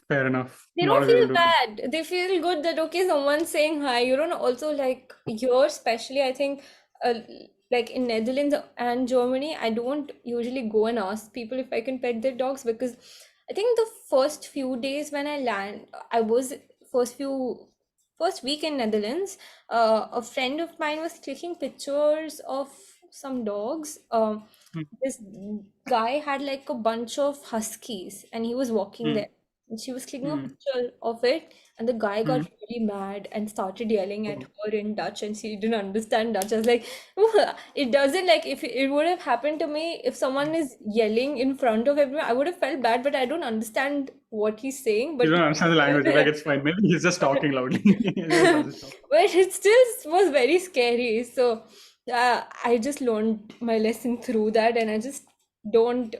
Fair enough. They Not don't everyone feel do. bad. They feel good that okay, someone's saying hi. You don't also like here, especially I think, uh, like in Netherlands and Germany, I don't usually go and ask people if I can pet their dogs because I think the first few days when I land, I was first week in Netherlands. A friend of mine was clicking pictures of some dogs. This guy had like a bunch of huskies, and he was walking Hmm. there and she was clicking a Hmm. picture of it, and the guy got Hmm. really mad and started yelling at Oh. her in Dutch, and she didn't understand Dutch. I was like, it doesn't like if it would have happened to me if someone is yelling in front of everyone, I would have felt bad, but I don't understand what he's saying. You But don't understand the language. Like, it's fine. Maybe he's just talking loudly. He just doesn't talk. but it still was very scary. So I just learned my lesson through that, and I just don't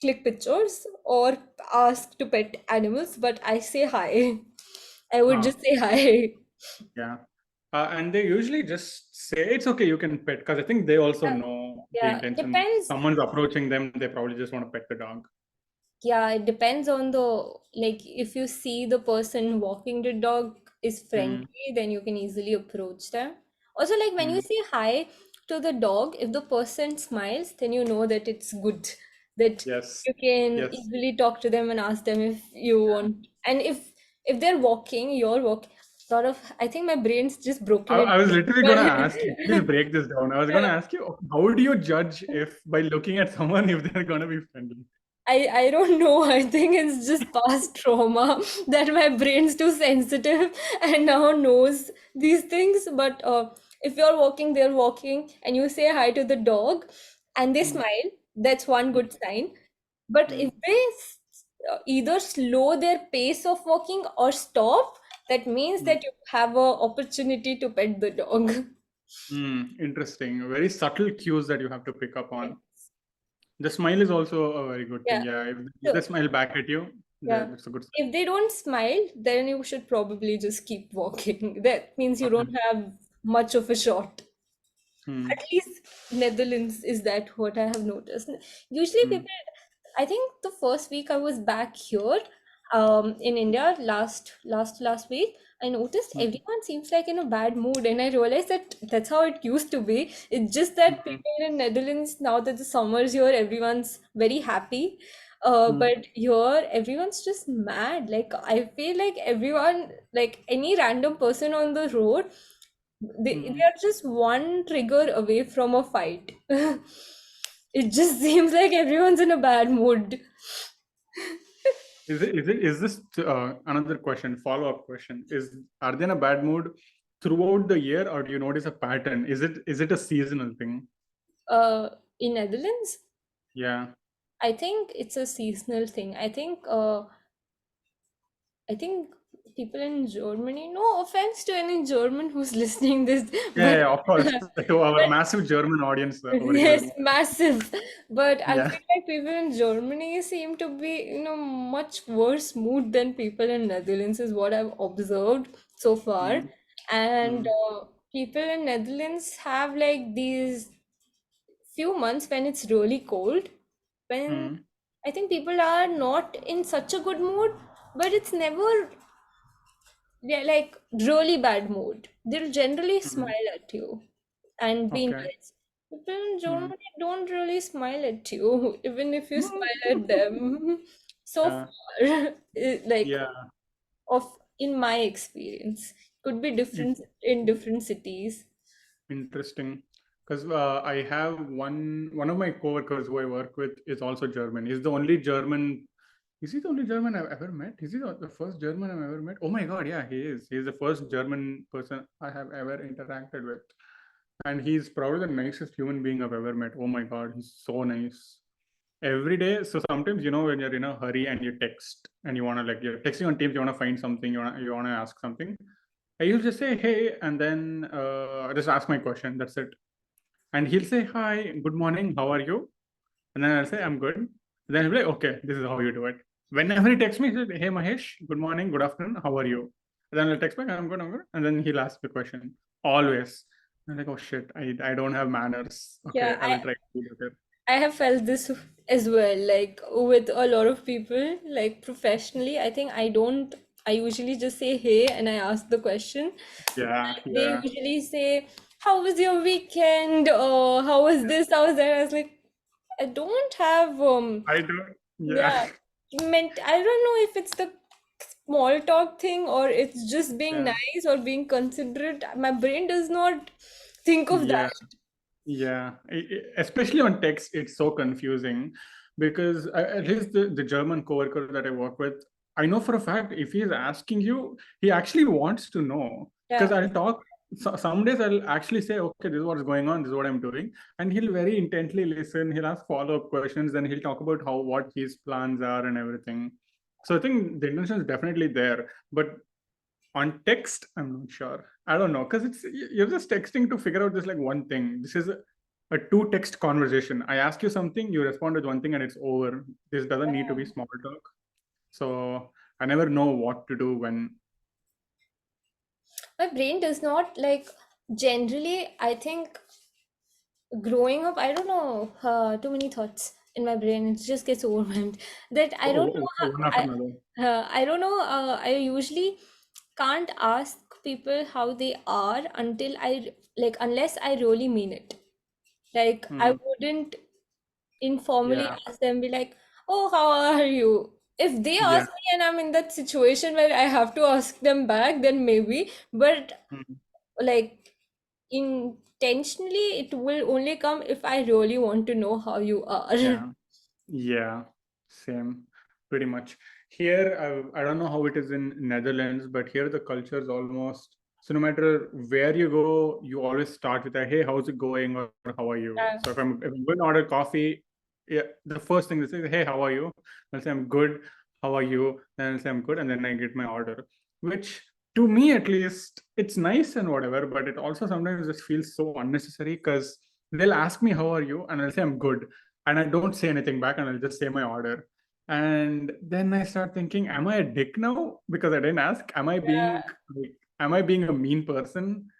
click pictures or ask to pet animals, but I say hi. I would Ah, just say hi. yeah. And they usually just say it's okay, you can pet, because I think they also Yeah, know the yeah, intention. depends. Someone's approaching them, they probably just want to pet the dog. Yeah, it depends on the like if you see the person walking the dog is Hmm. friendly, then you can easily approach them. Also, like when you Hmm. say hi to the dog, if the person smiles, then you know that it's good, that Yes. you can Yes. easily talk to them and ask them if you want. And if they're walking, you're walking. Sort of, I think my brain's just broken it. I was literally going to ask you, please But break this down. I was going to ask you, how do you judge if by looking at someone if they're going to be friendly? I don't know. I think it's just past trauma that my brain's too sensitive and now knows these things. But if you're walking, they're walking, and you say hi to the dog, and they Hmm. smile, that's one good sign. But Hmm. if they either slow their pace of walking or stop, that means Hmm. that you have a opportunity to pet the dog. Hmm. Interesting. Very subtle cues that you have to pick up Yeah. on. The smile is also a very good thing. Yeah. Yeah. If they So smile back at you, yeah. that's a good sign. If they don't smile, then you should probably just keep walking. That means you Okay. don't have much of a shot. Hmm. At least Netherlands is that what I have noticed. Usually Hmm. people, I think the first week I was back here, in India last week, I noticed Hmm. everyone seems like in a bad mood, and I realized that that's how it used to be. It's just that Hmm. people in Netherlands now that the summer's here, everyone's very happy. Hmm. But here everyone's just mad. Like I feel like everyone, like any random person on the road, they Hmm. are just one trigger away from a fight. It just seems like everyone's in a bad mood. Is this another question, follow-up question? Are they in a bad mood throughout the year, or do you notice a pattern? Is it a seasonal thing? In Netherlands, Yeah. I think it's a seasonal thing. I think people in Germany, no offense to any German who's listening this, Yeah, but yeah, of course. To our but massive German audience over yes, here. massive. But I Yeah. feel like people in Germany seem to be, much worse mood than people in Netherlands, is what I've observed so far. Hmm. And Hmm. people in Netherlands have like these few months when it's really cold, when Hmm. I think people are not in such a good mood, but it's never, yeah, like really bad mood. They'll generally Hmm. smile at you and be Okay. nice. People in Hmm. Germany don't really smile at you, even if you Hmm. smile at them. so Yeah. far. Like Yeah. of in my experience, could be In- different in different cities. Interesting. Because I have one of my coworkers who I work with is also German. He's the only German. Is he the only German I've ever met? Is he the first German I've ever met? Oh my God, yeah, he is. He's the first German person I have ever interacted with. And he's probably the nicest human being I've ever met. Oh my God, he's so nice. Every day. So sometimes, when you're in a hurry and you text and you want to, like, you're texting on Teams, you want to find something, you want to ask something. I usually just say, hey, and then just ask my question. That's it. And he'll say, hi, good morning, how are you? And then I'll say, I'm good. And then he'll be like, okay, this is how you do it. Whenever he texts me, he says, hey, Mahesh, good morning, good afternoon, how are you? And then I'll text back, I'm good, I'm good. And then he'll ask the question, always. I'm like, oh shit, I don't have manners. Yeah, Okay, I will try to do it. I have felt this as well, like with a lot of people, like professionally. I think I usually just say hey and I ask the question. Yeah, They yeah. usually say, how was your weekend? Or how was this? How was that? I was like, I don't have, I do. Yeah, yeah, I don't know if it's the small talk thing or it's just being yeah, nice or being considerate. My brain does not think of yeah. that. Yeah, especially on text, it's so confusing because at least the German coworker that I work with, I know for a fact if he's asking you, he actually wants to know. Because Yeah. I'll talk, some days I'll actually say, okay, this is what's going on, this is what I'm doing. And he'll very intently listen, he'll ask follow-up questions, then he'll talk about what his plans are and everything. So I think the intention is definitely there. But on text, I'm not sure. I don't know because you're just texting to figure out this like one thing. This is a two text conversation. I ask you something, you respond with one thing, and it's over. This doesn't need to be small talk. So I never know what to do when. My brain does not like, generally, I think growing up, I don't know, too many thoughts in my brain. It just gets overwhelmed. That I don't know One after another. I don't know. I usually can't ask people how they are until like unless I really mean it. Like I Hmm. wouldn't informally Yeah, ask them, be like, "Oh, how are you?" If they yeah. ask me and I'm in that situation where I have to ask them back, then maybe. But Hmm. like intentionally, it will only come if I really want to know how you are. Yeah. Yeah, same, pretty much. Here, I don't know how it is in Netherlands, but here the culture is almost so. No matter where you go, you always start with a "Hey, how's it going?" or "How are you?" Yeah. So if I'm going to order coffee, yeah, the first thing they say is "Hey, how are you?" I'll say I'm good. How are you? Then I'll say I'm good, and then I get my order. Which to me at least, it's nice and whatever, but it also sometimes just feels so unnecessary because they'll ask me how are you, and I'll say I'm good and I don't say anything back and I'll just say my order. And then I start thinking, am I a dick now? Because I didn't ask. Am I being a mean person?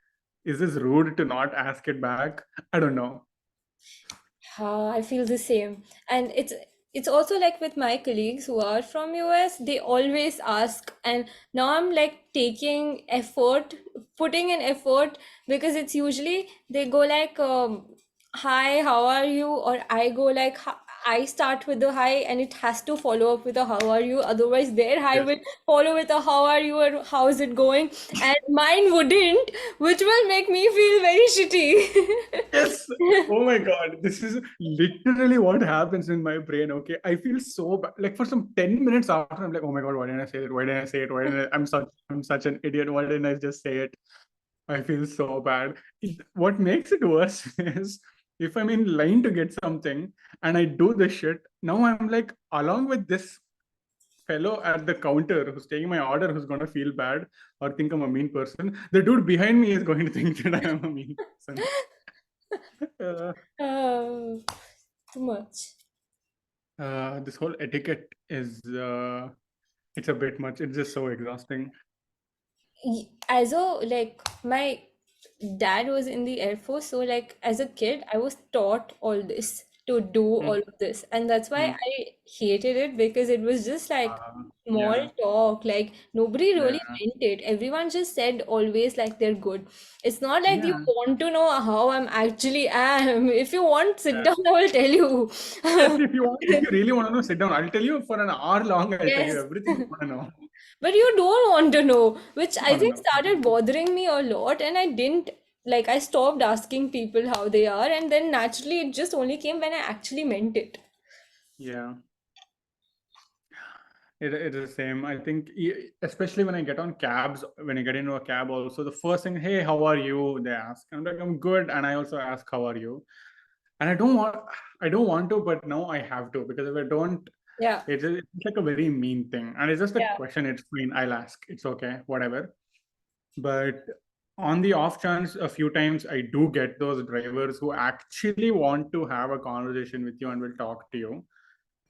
Is this rude to not ask it back? I don't know. I feel the same. And it's also like with my colleagues who are from US, they always ask. And now I'm like taking effort, putting in effort, because it's usually they go like, hi, how are you? Or I go like, I start with the hi and it has to follow up with a how are you? Otherwise, their hi Yes. will follow with a how are you or how is it going? And mine wouldn't, which will make me feel very shitty. Yes. Oh my God. This is literally what happens in my brain. Okay. I feel so bad. Like for some 10 minutes after, I'm like, oh my God, why didn't I say it? Why didn't I say it? I'm such an idiot. Why didn't I just say it? I feel so bad. What makes it worse is if I'm in line to get something and I do this shit, now I'm like, along with this fellow at the counter who's taking my order, who's going to feel bad or think I'm a mean person, the dude behind me is going to think that I'm a mean person. Uh, Oh, too much. this whole etiquette is, it's a bit much. It's just so exhausting. As a like my dad was in the Air Force, so like as a kid, I was taught all this to do all Mm. of this. And that's why Mm. I hated it, because it was just like small Yeah, talk. Like nobody really yeah, meant it. Everyone just said always like they're good. It's not like you yeah, want to know how I'm actually am. If you want, sit yeah. down, I will tell you. Yes, if you really want to know, sit down. I'll tell you for an hour long. I'll tell you Yes. everything you want to know. But you don't want to know, which You I want to think know. started bothering me a lot. And I didn't like, I stopped asking people how they are. And then naturally, it just only came when I actually meant it. Yeah. It is the same. I think, especially when I get on cabs, when I get into a cab, also the first thing, hey, how are you? They ask. I'm like, I'm good, and I also ask, how are you? And I don't want to, but now I have to, because if I don't, Yeah. it's like a very mean thing, and it's just a Yeah. question. It's fine. I'll ask. It's okay, whatever. But on the off chance, a few times I do get those drivers who actually want to have a conversation with you and will talk to you,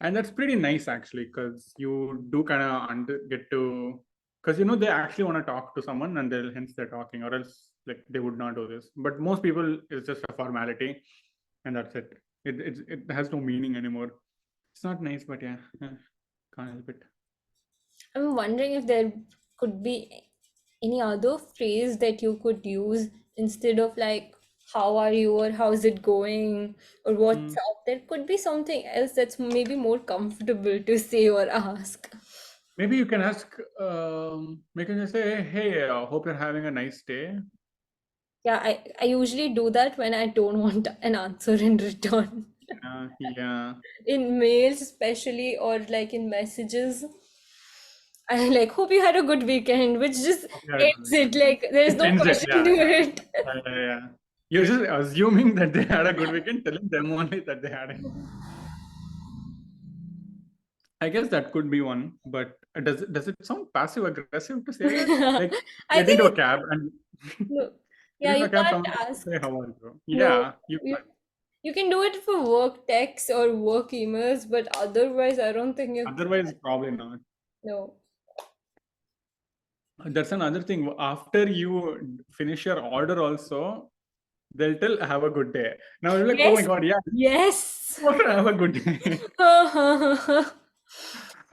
and that's pretty nice actually, because you do kind of get to, because they actually want to talk to someone, and they'll hence they're talking, or else like they would not do this. But most people, it's just a formality, and that's it. It has no meaning anymore. It's not nice, but yeah, can't help it. I'm wondering if there could be any other phrase that you could use instead of like, how are you, or how's it going, or what's Hmm. up. There could be something else that's maybe more comfortable to say or ask. Maybe you can ask, you can just say, hey, hope you're having a nice day. Yeah, I usually do that when I don't want an answer in return. Yeah. In mails, especially, or like in messages. I like, hope you had a good weekend, which just Hope you had a good ends it. weekend. Like, there's It no ends it. question Yeah, to yeah, it. yeah. You're just assuming that they had a good weekend, telling them only that they had it. I guess that could be one, but does it sound passive aggressive to say that? Like, I get think into a it's cab and no. get Yeah, into you a cab, can't someone ask. say how are you? No, Yeah, you you can. you can do it for work texts or work emails, but otherwise, I don't think you can. Otherwise, probably not. No. That's another thing. After you finish your order, also they'll tell have a good day. Now you're like, oh my Yes. god, yeah, Yes. have a good day.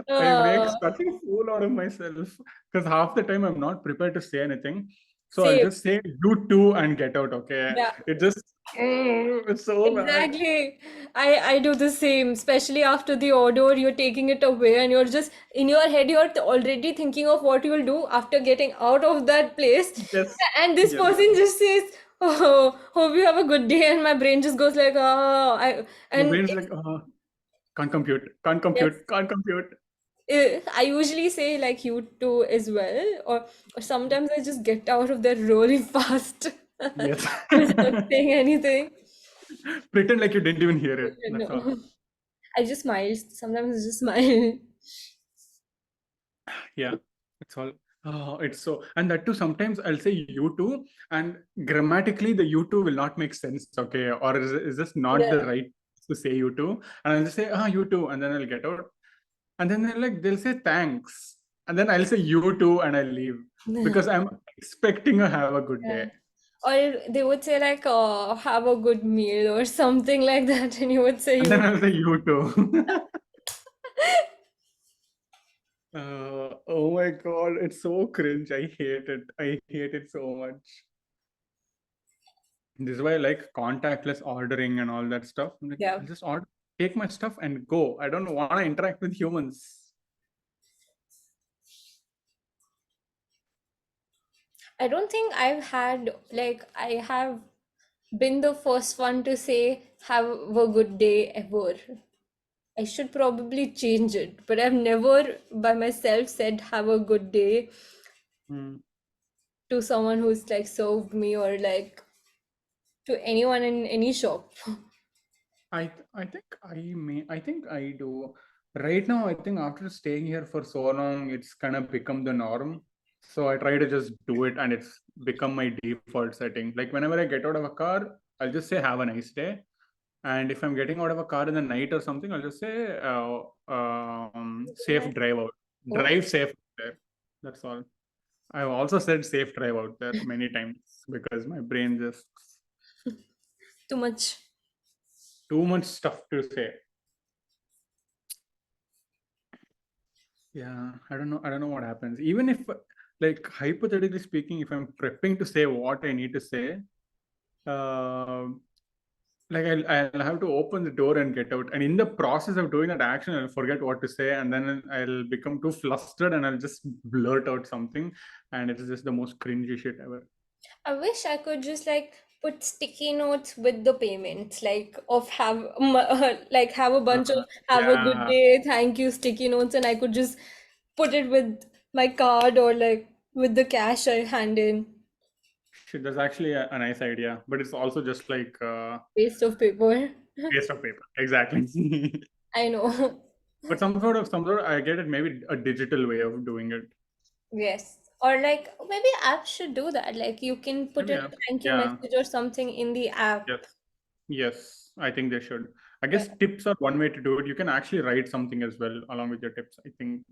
I make uh, such a fool out of myself, because half the time I'm not prepared to say anything. So I'll same. just say you too and get out, okay? Yeah. It just, it's so bad. Exactly. I do the same, especially after the order, you're taking it away and you're just in your head, you're already thinking of what you'll do after getting out of that place. Yes, And this yes. person just says, oh, hope you have a good day. And my brain just goes like, My and brain's like, can't compute, can't yes, compute, can't compute. I usually say like you too as well, or sometimes I just get out of there really fast Yes. without saying anything. Pretend like you didn't even hear it. That's all. No. I just smile. Sometimes I just smile. Yeah, it's all. Oh, it's so, and that too. Sometimes I'll say you too, and grammatically the you too will not make sense. Okay, or is this not Yeah. the right to say you too? And I'll just say you too, and then I'll get out, and then they'll say thanks, and then I'll say you too, and I'll leave, because I'm expecting to have a good Yeah. day, Or they would say like, have a good meal or something like that, and you would say and then you. I'll say you too. Oh my god, it's so cringe. I hate it. I hate it so much. This is why I like contactless ordering and all that stuff. I'm like, Yeah. I'll just order, take my stuff and go. I don't want to interact with humans. I don't think I've had like I have been the first one to say have a good day ever. I should probably change it, but I've never by myself said have a good day Hmm. to someone who's like served me, or like to anyone in any shop. I think I do. Right now, I think after staying here for so long, it's kind of become the norm. So I try to just do it, and it's become my default setting. Like whenever I get out of a car, I'll just say have a nice day. And if I'm getting out of a car in the night or something, I'll just say safe drive out. Oh, Drive safe there. That's all. I've also said safe drive out there many times, because my brain just, too much. too much stuff to say. Yeah, I don't know what happens. Even if, like, hypothetically speaking, if I'm prepping to say what I need to say, uh, like I'll have to open the door and get out. And in the process of doing that action, I'll forget what to say, and then I'll become too flustered and I'll just blurt out something, and it's just the most cringy shit ever. I wish I could just like put sticky notes with the payments, like of have like have a bunch of have a good Yeah, day, thank you sticky notes, and I could just put it with my card or like with the cash I hand in. shit, that's actually a nice idea, but it's also just like Waste of paper. waste of paper. Exactly. I know. But some sort of, I get it. Maybe a digital way of doing it. Yes. Or like maybe apps should do that. Like you can put Maybe, in yeah. a thank you Yeah. message or something in the app. Yes. Yes. I think they should. I Yeah. guess tips are one way to do it. You can actually write something as well along with your tips, I think.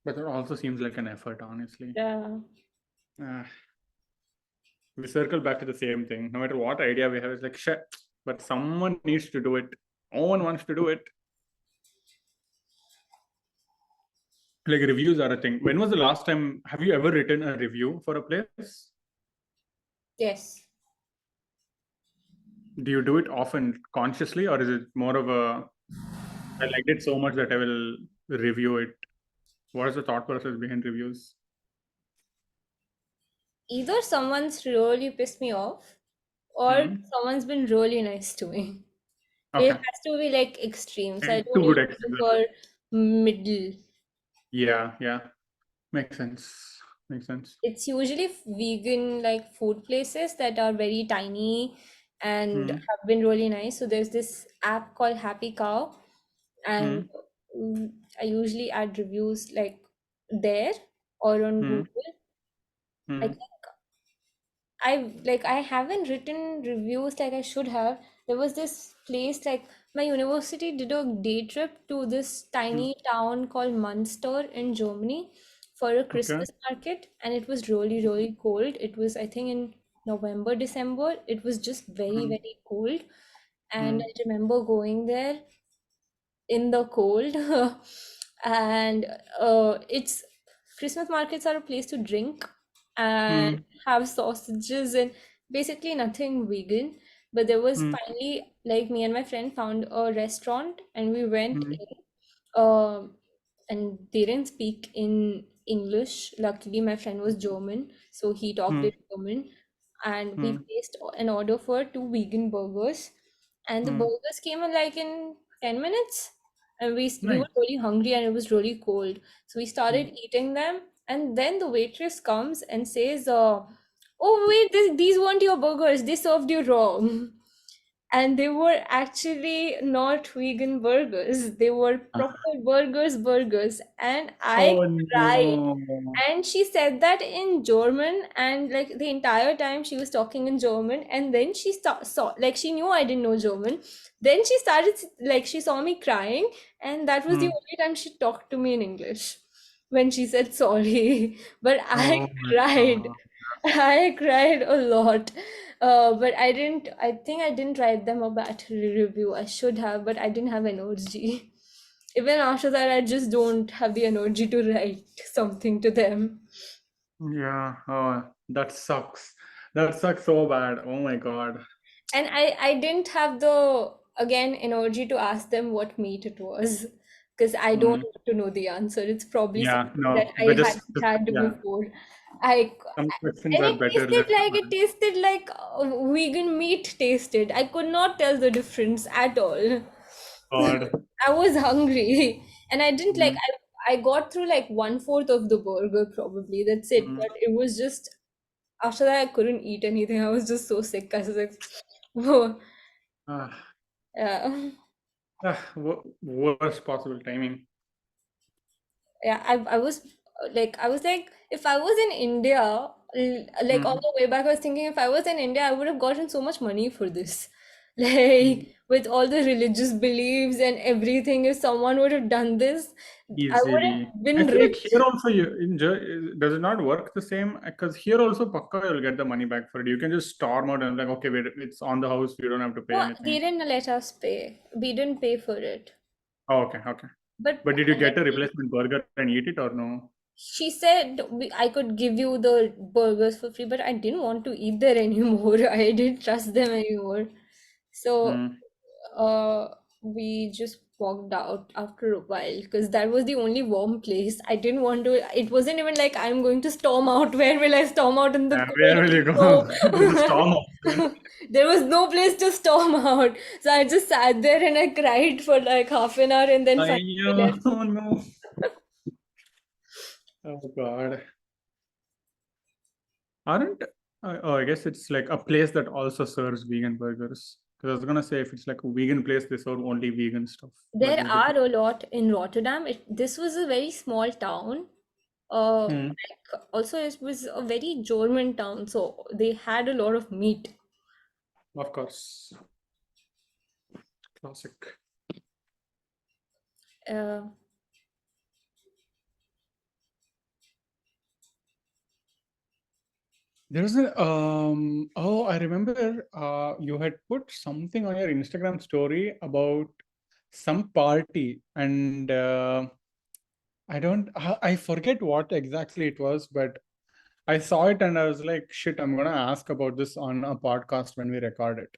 But it also seems like an effort, honestly. Yeah. Uh, we circle back to the same thing. No matter what idea we have, it's like shit. But someone needs to do it. No one wants to do it. Like reviews are a thing. When was the last time? Have you ever written a review for a place? Yes. Do you do it often consciously, or is it more of a I liked it so much that I will review it? What is the thought process behind reviews? Either someone's really pissed me off or Hmm. someone's been really nice to me. It Okay. has to be like extremes. I And don't two good usually examples. for middle. Yeah, yeah. Makes sense. Makes sense. It's usually vegan like food places that are very tiny and Hmm. have been really nice. So there's this app called Happy Cow, and Hmm. mm, I usually add reviews like there or on Hmm. Google. I Hmm. I haven't written reviews like I should have. There was this place like my university did a day trip to this Hmm. tiny town called Munster in Germany for a Okay. Christmas market, and it was really, really cold. It was, I think, in November, December. It was just very, Hmm. very cold. And Hmm. I remember going there in the cold. And it's Christmas markets are a place to drink and Hmm. have sausages and basically nothing vegan. But there was Hmm. finally, like, me and my friend found a restaurant and we went Hmm. in. And they didn't speak in English. Luckily, my friend was German, so he talked Hmm. in German. And we Hmm. placed an order for two vegan burgers, and the Hmm. burgers came in like in 10 minutes. And we were Nice. really hungry and it was really cold. So we Hmm. started eating them. And then the waitress comes and says, "Oh, wait, these weren't your burgers. They served you wrong." And they were actually not vegan burgers. They were proper burgers. And I Oh cried. no. And she said that in German, and like the entire time she was talking in German, and then saw like she knew I didn't know German. Then she started like she saw me crying, and that was the Hmm. only time she talked to me in English when she said sorry. But I Oh my cried. God. I cried a lot. But I didn't, I think I didn't write them a bad review. I should have, but I didn't have energy. Even after that, I just don't have the energy to write something to them. Yeah. Oh, that sucks. That sucks so bad. Oh my God. And I didn't have the, again, energy to ask them what meat it was, because I don't Hmm. want to know the answer. It's probably Yeah. something that No, I but just hadn't had yeah. before. I Some questions and are better left it unanswered. tasted like vegan meat tasted. I could not tell the difference at all. God. I was hungry and I didn't like Mm, I got through like one fourth of the burger probably. That's it. mm. But it was just after that I couldn't eat anything. I was just so sick. I was like, whoa, Ah, yeah. worst possible timing. Yeah, I was I was like, if I was in India, like all Mm, the way back, I was thinking if I was in India, I would have gotten so much money for this. Like with all the religious beliefs and everything, if someone would have done this, I would Easily. have I been feel like rich. here also you does it not work the same? Because here also Pakka you'll get the money back for it. You can just storm out and like, okay, wait, it's on the house, you don't have to pay No, they anything. didn't let us pay. We didn't pay for it. Oh, okay, okay. But But did you I get a get replacement burger and eat it or no? she said I could give you the burgers for free, but I didn't want to eat there anymore. I didn't trust them anymore. So Hmm. uh, we just walked out after a while because that was the only warm place. I didn't want to, it wasn't even like I'm going to storm out. Where will I storm out in the Where will you go? There's a cold? storm. No. There was no place to storm out. So I just sat there and I cried for like half an hour and then finally Ayyo, left. oh no. Oh God. Aren't oh, I guess it's like a place that also serves vegan burgers. Because I was gonna say if it's like a vegan place, they serve only vegan stuff. But There maybe. are a lot in Rotterdam. This was a very small town. Hmm. Like also it was a very German town, so they had a lot of meat. Of course. Classic. Uh, There's a oh, I remember you had put something on your Instagram story about some party and I forget what exactly it was, but I saw it and I was like, shit, I'm gonna ask about this on a podcast when we record it.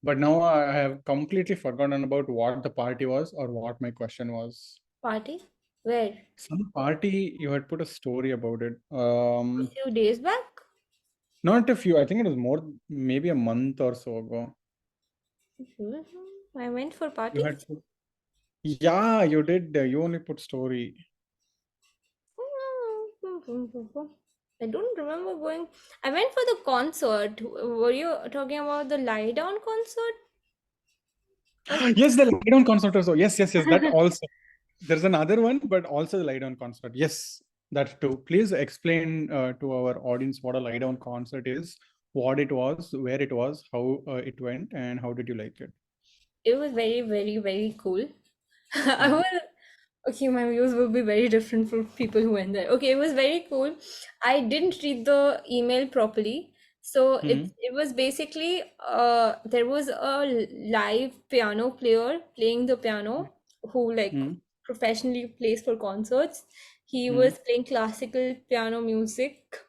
But now I have completely forgotten about what the party was or what my question was. Party? Where? Some party you had put a story about it. A few days back? Not a few, I think it was more, maybe a month or so ago. Mhm. I went for You parties. had put, yeah, you did. You only put story. I don't remember going. I went for the concert. Were you talking about the lie down concert? Or Yes, the lie down concert also. Yes, yes, yes. That also. There's another one, but also the lie down concert. Yes, that too. Please explain to our audience what a lie down concert is, what it was, where it was, how it went, and how did you like it? it was very, very, very cool. I Hmm. will. Okay, my views will be very different for people who went there. Okay, it was very cool. I didn't read the email properly. So Hmm. it was basically there was a live piano player playing the piano who like Hmm. professionally plays for concerts. He Hmm. was playing classical piano music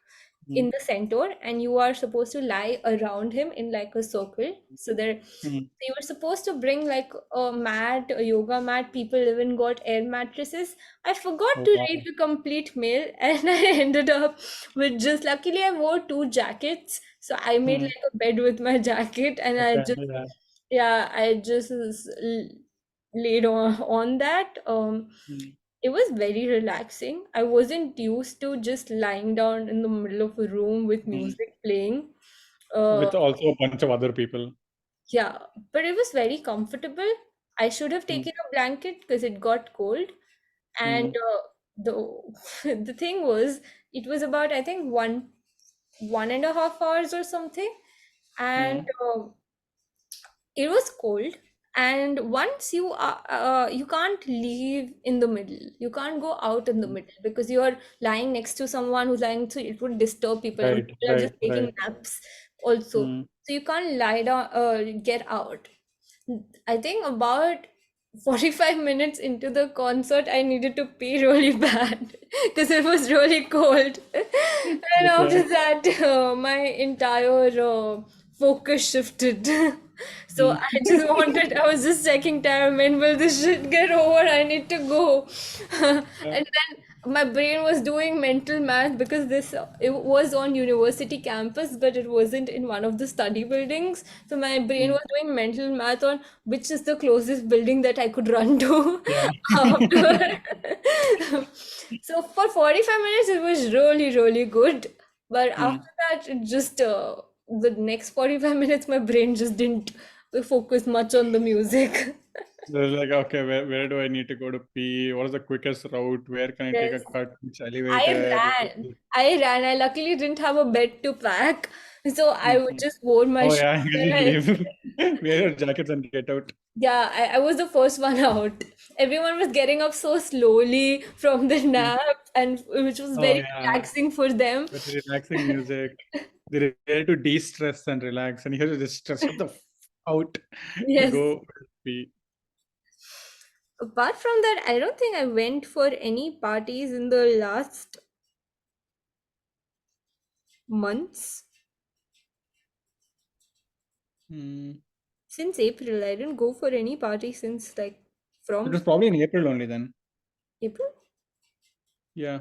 Hmm. in the center, and you are supposed to lie around him in like a circle. So there Hmm. they were supposed to bring like a mat, a yoga mat. People even got air mattresses. I forgot Oh, to read wow. the complete mail, and I ended up with just luckily I wore two jackets. So I made Hmm. like a bed with my jacket, and I Okay. just Yeah. yeah, I just laid on that. Hmm. It was very relaxing. I wasn't used to just lying down in the middle of a room with Hmm. music playing. Uh, With also a bunch of other people. yeah, but it was very comfortable. I should have Hmm. taken a blanket because it got cold. And Hmm. the the thing was, it was about I think 1.5 hours or something, and Hmm. it was cold. And once you are you can't leave in the middle, you can't go out in the Hmm. middle because you are lying next to someone who's lying, so it would disturb people and Right. people are Right. just taking Right. naps also, Hmm. so you can't lie down get out. I think about 45 minutes into the concert, I needed to pee really bad because it was really cold. And after Okay. that, my entire focus shifted. So Hmm. I just wanted, I was just checking time, when will this shit get over? I need to go. Yeah. And then my brain was doing mental math because this it was on university campus, but it wasn't in one of the study buildings. So my brain Hmm. was doing mental math on which is the closest building that I could run to Yeah. after. So for 45 minutes, it was really, really good. But Hmm. after that, it just the next 45 minutes, my brain just didn't focus much on the music. They're like, okay, where do I need to go to pee? What is the quickest route? Where can I take a Yes. cut? Which I elevator? ran. I ran. I luckily didn't have a bed to pack, so I would Mhm. just wore my Oh shoes yeah, you and didn't leave. Wear your jackets and get out. Yeah, I was the first one out. Everyone was getting up so slowly from the Mm. nap, and which was Oh very yeah, relaxing for them. with relaxing music. They're there to de-stress and relax, and here to just shut the out to Yes. go be. Apart from that, I don't think I went for any parties in the last months. Mm. Since April, I didn't go for any party since like It from was probably in April only then. April. Yeah,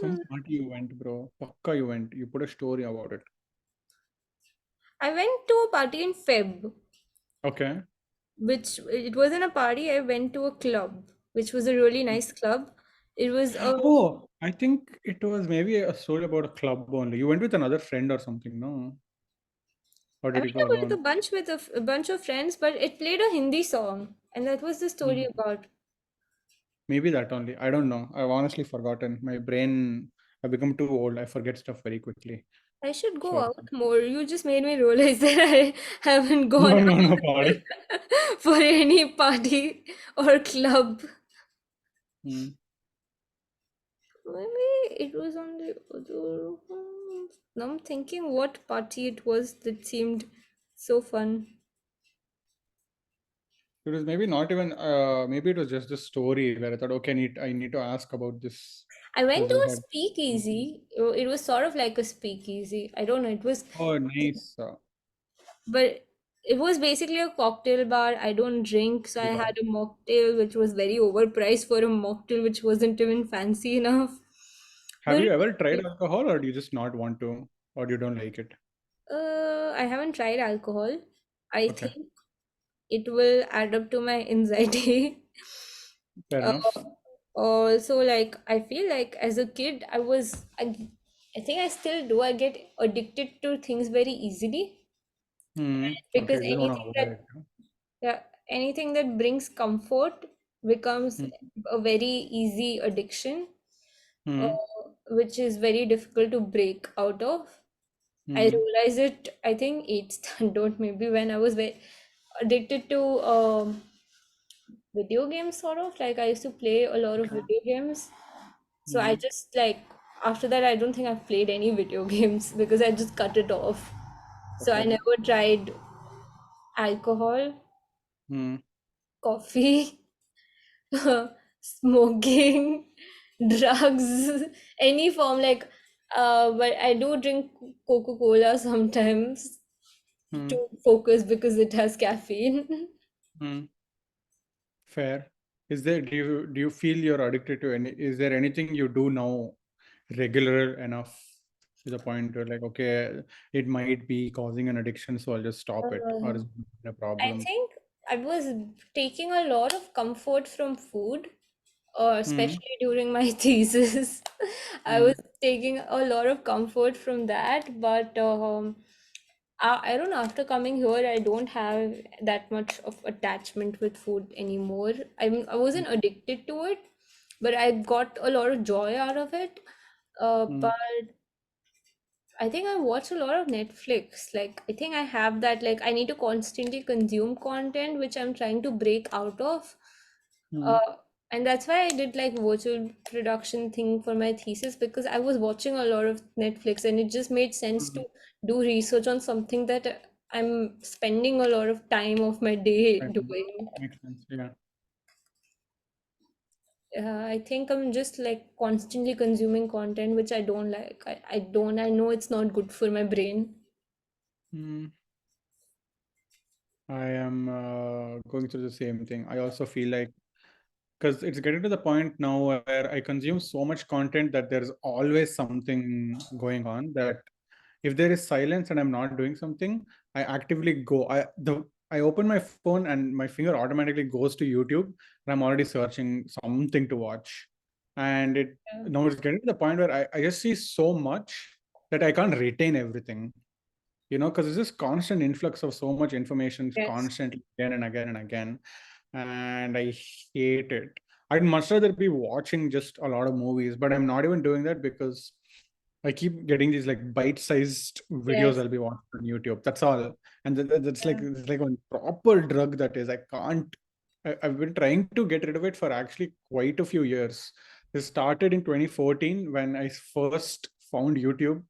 some party you went, bro. Pakka you went. You put a story about it. I went to a party in Feb, Okay. which it wasn't a party. I went to a club, which was a really nice club. It was a Oh, I think it was maybe a story about a club only. You went with another friend or something, no? Or I did you went go with a alone? bunch with a bunch of friends, but it played a Hindi song, and that was the story Mm. about. Maybe that only. I don't know. I've honestly forgotten. My brain, I've become too old. I forget stuff very quickly. I should go So, out more. You just made me realize that I haven't gone no, no, no, out party. for any party or club. Mm. Maybe it was on the other. Now I'm thinking what party it was that seemed so fun. It was maybe not even, maybe it was just a story where I thought, okay, I need to ask about this. I went This to is a what. speakeasy. It was sort of like a speakeasy. I don't know. It was, Oh, nice. but it was basically a cocktail bar. I don't drink, so I Yeah. had a mocktail which was very overpriced for a mocktail which wasn't even fancy enough. Have But you ever tried alcohol or do you just not want to or you don't like it? I haven't tried alcohol. I Okay, think it will add up to my anxiety. fair Uh, enough. also, like I feel like as a kid, I think I still do. I get addicted to things very easily Hmm. Okay, because you just want to avoid it. Huh? yeah, anything that brings comfort becomes Hmm. a very easy addiction, Hmm. which is very difficult to break out of. I Hmm. realized it, I think eighth standard, maybe when I was very addicted to video games, sort of. Like I used to play a lot of Okay. video games. So I Hmm. just like, after that, I don't think I've played any video games because I just cut it off. So I Okay. never tried alcohol, Hmm. coffee, smoking, drugs, any form. Like, but I do drink Coca-Cola sometimes Hmm. to focus because it has caffeine. Hmm. Fair. Is there, do you feel you're addicted to any, is there anything you do now regular enough to the point where like, okay, it might be causing an addiction, so I'll just stop it, or Uh, is it a I problem? think I was taking a lot of comfort from food, Hmm. especially during my thesis. I Hmm. was taking a lot of comfort from that, but I don't know, after coming here, I don't have that much of attachment with food anymore. I wasn't addicted to it, but I got a lot of joy out of it. Hmm. But I think I watch a lot of Netflix. Like, I think I have that, like, I need to constantly consume content, which I'm trying to break out of. Hmm. Uh, and that's why I did like virtual production thing for my thesis because I was watching a lot of Netflix and it just made sense Hmm. to do research on something that I'm spending a lot of time of my day Fair enough. doing. Makes sense. Yeah. I think I'm just like constantly consuming content, which I don't like. I know it's not good for my brain. Hmm. I am going through the same thing. I also feel like because it's getting to the point now where I consume so much content that there's always something going on that if there is silence and I'm not doing something, I actively go. I open my phone and my finger automatically goes to YouTube and I'm already searching something to watch. And it Yeah. now it's getting to the point where I just see so much that I can't retain everything. Because there's this constant influx of so much information Yes. constantly again and again and again. And I hate it. I'd much rather be watching just a lot of movies, but I'm not even doing that because I keep getting these like bite-sized videos Yes. I'll be watching on YouTube. That's all. And that's like Yeah. it's like a proper drug that is. I can't. I've been trying to get rid of it for actually quite a few years. It started in 2014 when I first found YouTube,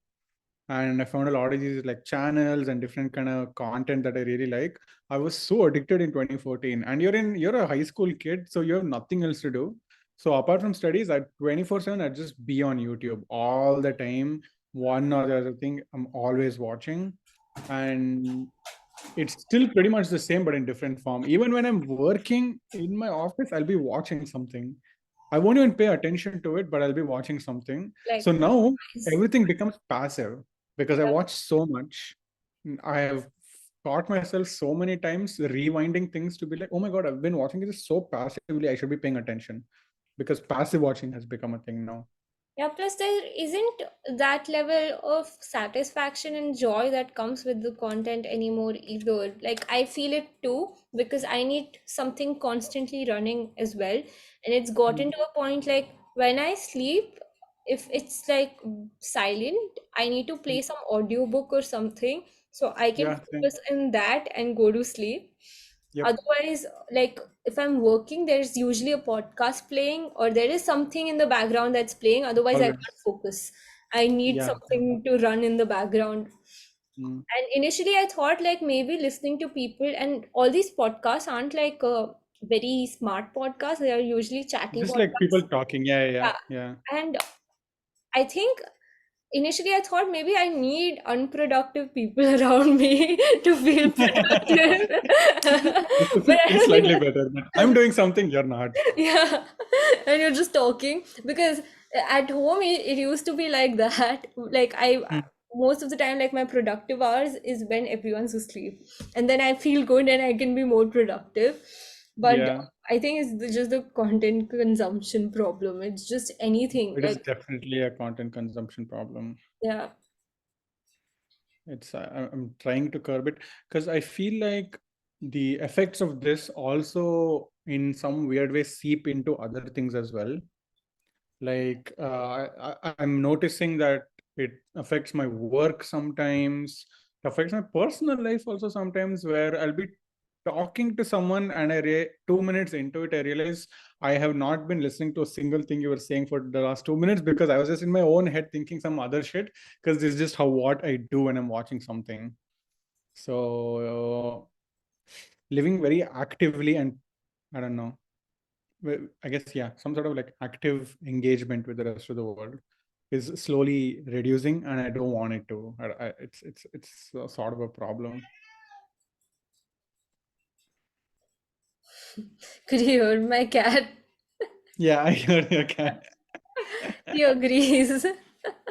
and I found a lot of these like channels and different kind of content that I really like. I was so addicted in 2014, and you're a high school kid, so you have nothing else to do. So apart from studies, at 24/7, I just be on YouTube all the time. One or the other thing, I'm always watching, and it's still pretty much the same, but in different form. Even when I'm working in my office, I'll be watching something. I won't even pay attention to it, but I'll be watching something. So Like, now nice. everything becomes passive because I Yeah. watch so much. I have caught myself so many times rewinding things to be like, oh my God, I've been watching this so passively. I should be paying attention because passive watching has become a thing now. Yeah, plus there isn't that level of satisfaction and joy that comes with the content anymore either. Like I feel it too because I need something constantly running as well. And it's Mm. gotten to a point like when I sleep, if it's like silent, I need to play some audiobook or something so I can Yeah, same. focus in that and go to sleep. Yep. Otherwise, like if I'm working, there's usually a podcast playing or there is something in the background that's playing. Otherwise, I can't Always. focus. I need Yeah, same. something to run in the background. Mm. And initially, I thought like maybe listening to people and all these podcasts aren't like very smart podcasts. They are usually chatty Just like people podcasts. talking. Yeah, yeah, Yeah. yeah. And I think initially I thought maybe I need unproductive people around me to feel productive. But I It's don't think slightly better, but I'm doing something you're not. yeah, and you're just talking because at home it used to be like that. Like Mm. most of the time, like my productive hours is when everyone's asleep, and then I feel good and I can be more productive. But Yeah. I think it's just the content consumption problem. It's just anything It is like definitely a content consumption problem. yeah, It's I'm trying to curb it because I feel like the effects of this also in some weird way seep into other things as well. Like I'm noticing that it affects my work sometimes. It affects my personal life also sometimes, where I'll be talking to someone and 2 minutes into it, I realize I have not been listening to a single thing you were saying for the last 2 minutes because I was just in my own head thinking some other shit because this is just how what I do when I'm watching something. So living very actively and I don't know. I guess yeah, some sort of like active engagement with the rest of the world is slowly reducing, and I don't want it to. It's a sort of a problem. could you hear my cat? Yeah, I heard your cat. He agrees.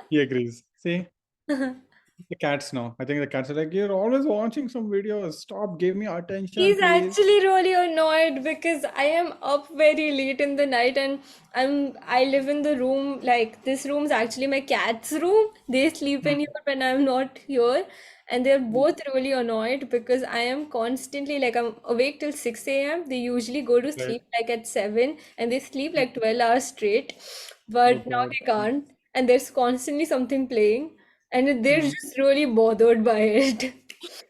He agrees. See, the cats know. I think the cats are like, you're always watching some videos. Stop, give me attention, He's please. actually really annoyed because I am up very late in the night and I live in the room like this room's actually my cat's room. They sleep in Hmm. here when I'm not here and they're both really annoyed because I am constantly like I'm awake till 6 a.m. They usually go to Right. sleep like at 7 and they sleep like 12 hours straight. Oh But now God. they can't and there's constantly something playing and they're Hmm. just really bothered by it.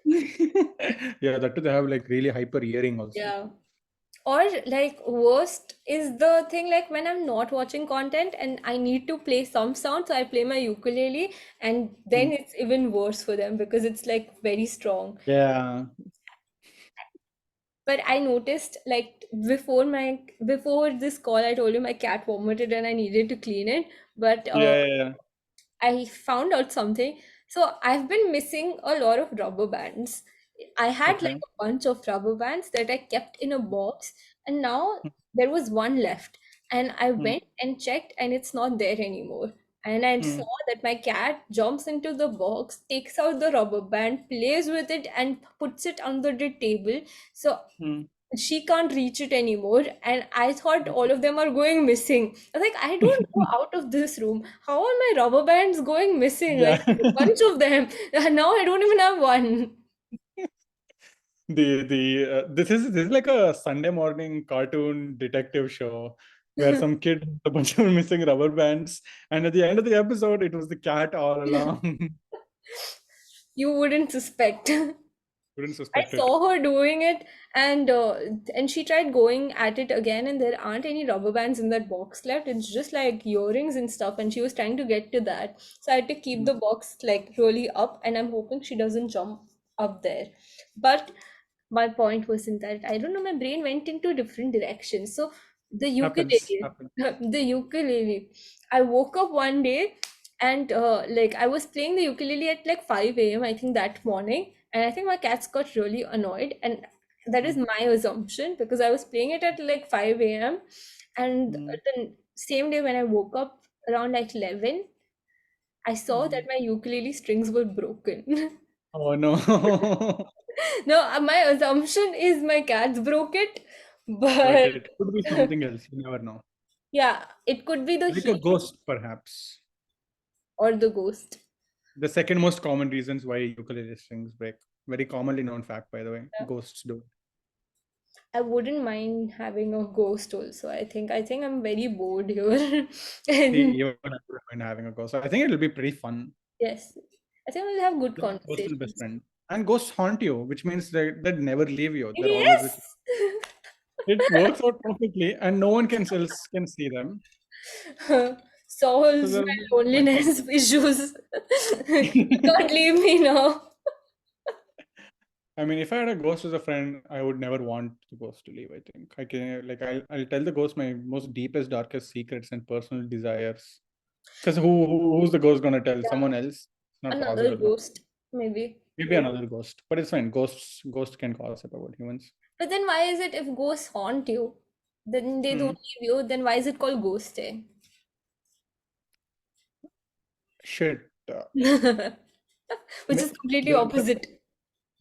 Yeah, that too. They have like really hyper hearing also. Yeah. Or like worst is the thing like when I'm not watching content and I need to play some sound, so I play my ukulele and Hmm. then it's even worse for them because it's like very strong. Yeah. But I noticed like before this call I told you my cat vomited and I needed to clean it. But Yeah, yeah, yeah. I found out something. So I've been missing a lot of rubber bands. I had like Okay. a bunch of rubber bands that I kept in a box, and now there was one left. And I Hmm. went and checked, and it's not there anymore. And I Hmm. saw that my cat jumps into the box, takes out the rubber band, plays with it, and puts it under the table. So Hmm. she can't reach it anymore and I thought all of them are going missing. I was like, I don't go out of this room, how are my rubber bands going missing? Like Yeah. a bunch of them and now I don't even have one. The this is like a Sunday morning cartoon detective show. where some kid had a bunch of missing rubber bands, and at the end of the episode, it was the cat all along. You wouldn't suspect. Couldn't I suspect it. saw her doing it, and she tried going at it again, and there aren't any rubber bands in that box left. It's just like earrings and stuff, and she was trying to get to that. So I had to keep the box like really up, and I'm hoping she doesn't jump up there. But my point wasn't that. I don't know, my brain went into different directions. So the Happens. ukulele, Happens. the ukulele. I woke up one day and like I was playing the ukulele at like 5 a.m. I think that morning, and I think my cats got really annoyed, and that is my assumption because I was playing it at like 5 a.m. and Mm, the same day when I woke up around like 11, I saw that mm. my ukulele strings were broken. Oh no. No, my assumption is my cats broke it, But but it could be something else. You never know. yeah, it could be the Like a heat ghost, perhaps. or the ghost. The second most common reasons why ukulele strings break. Very commonly known fact, by the way. Yeah. Ghosts do. I wouldn't mind having a ghost also. I think I'm very bored here. And Even I wouldn't mind having a ghost. I think it'll be pretty fun. yes, I think we'll have good Like a personal best conversations. friend. And ghosts haunt you, which means they never leave you. They're always with Yes. you. It works out perfectly, and no one else can see them. So Solves they're my quite loneliness helpful. issues. You can't leave me now. I mean, if I had a ghost as a friend, I would never want the ghost to leave. I think I can, like, I'll tell the ghost my most deepest, darkest secrets and personal desires. Because who's the ghost gonna tell? Yeah, Someone else? Not another possible, no. ghost, maybe. Maybe another ghost, but it's fine. Ghosts can gossip about humans. But then why is it if ghosts haunt you, then they Hmm. don't leave you, then why is it called ghosting? Shit. Which is completely opposite.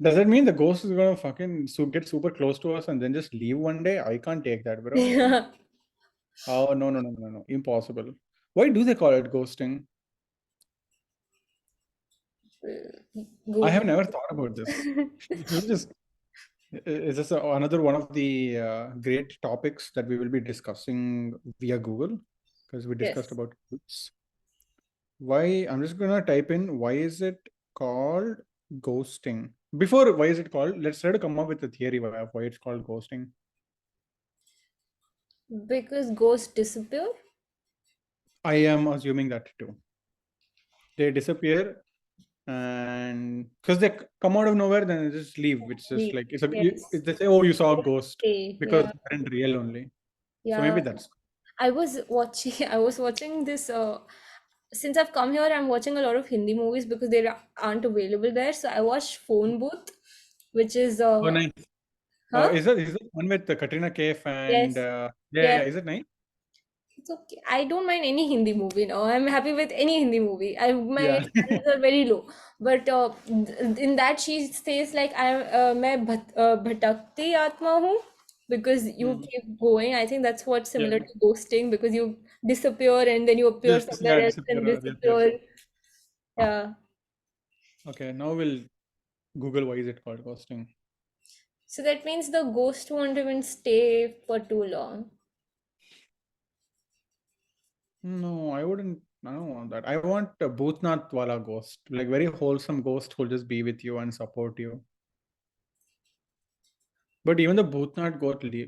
Does that mean the ghost is gonna fucking get super close to us and then just leave one day? I can't take that, bro. Yeah. Oh no, no, no, no, no, impossible. Why do they call it ghosting? I Google. have never thought about this. Should we just is this another one of the great topics that we will be discussing via Google? Because we discussed Yes. about ghosts. Why? I'm just gonna type in why is it called ghosting? Before why is it called? Let's try to come up with a theory of why it's called ghosting. Because ghosts disappear? I am assuming that too. They disappear and because they come out of nowhere, then they just leave. It's just Leave. like Yes. they say, "Oh, you saw a They ghost," stay. because Yeah. they aren't real only. So Yeah. maybe that's. I was watching this since I've come here, I'm watching a lot of Hindi movies because they aren't available there. So I watched Phone Booth, which is Oh, nice. huh? Is that one with Katrina Kaif and Yes. yeah, Yes. yeah, is it nice? It's okay. I don't mind any Hindi movie now. I'm happy with any Hindi movie. My Yeah. standards are very low. But in that she says like मैं भटकती आत्मा हूँ because you Hmm. keep going. I think that's what's Yeah. similar to ghosting because you disappear and then you appear Just somewhere yeah, else and disappear. Yes, yes. disappear. Yeah. Okay, now we'll Google why is it called ghosting. So that means the ghost won't even stay for too long. No, I wouldn't. I don't want that. I want a Bhutnath wala ghost, like very wholesome ghost who'll just be with you and support you. But even the Bhutnath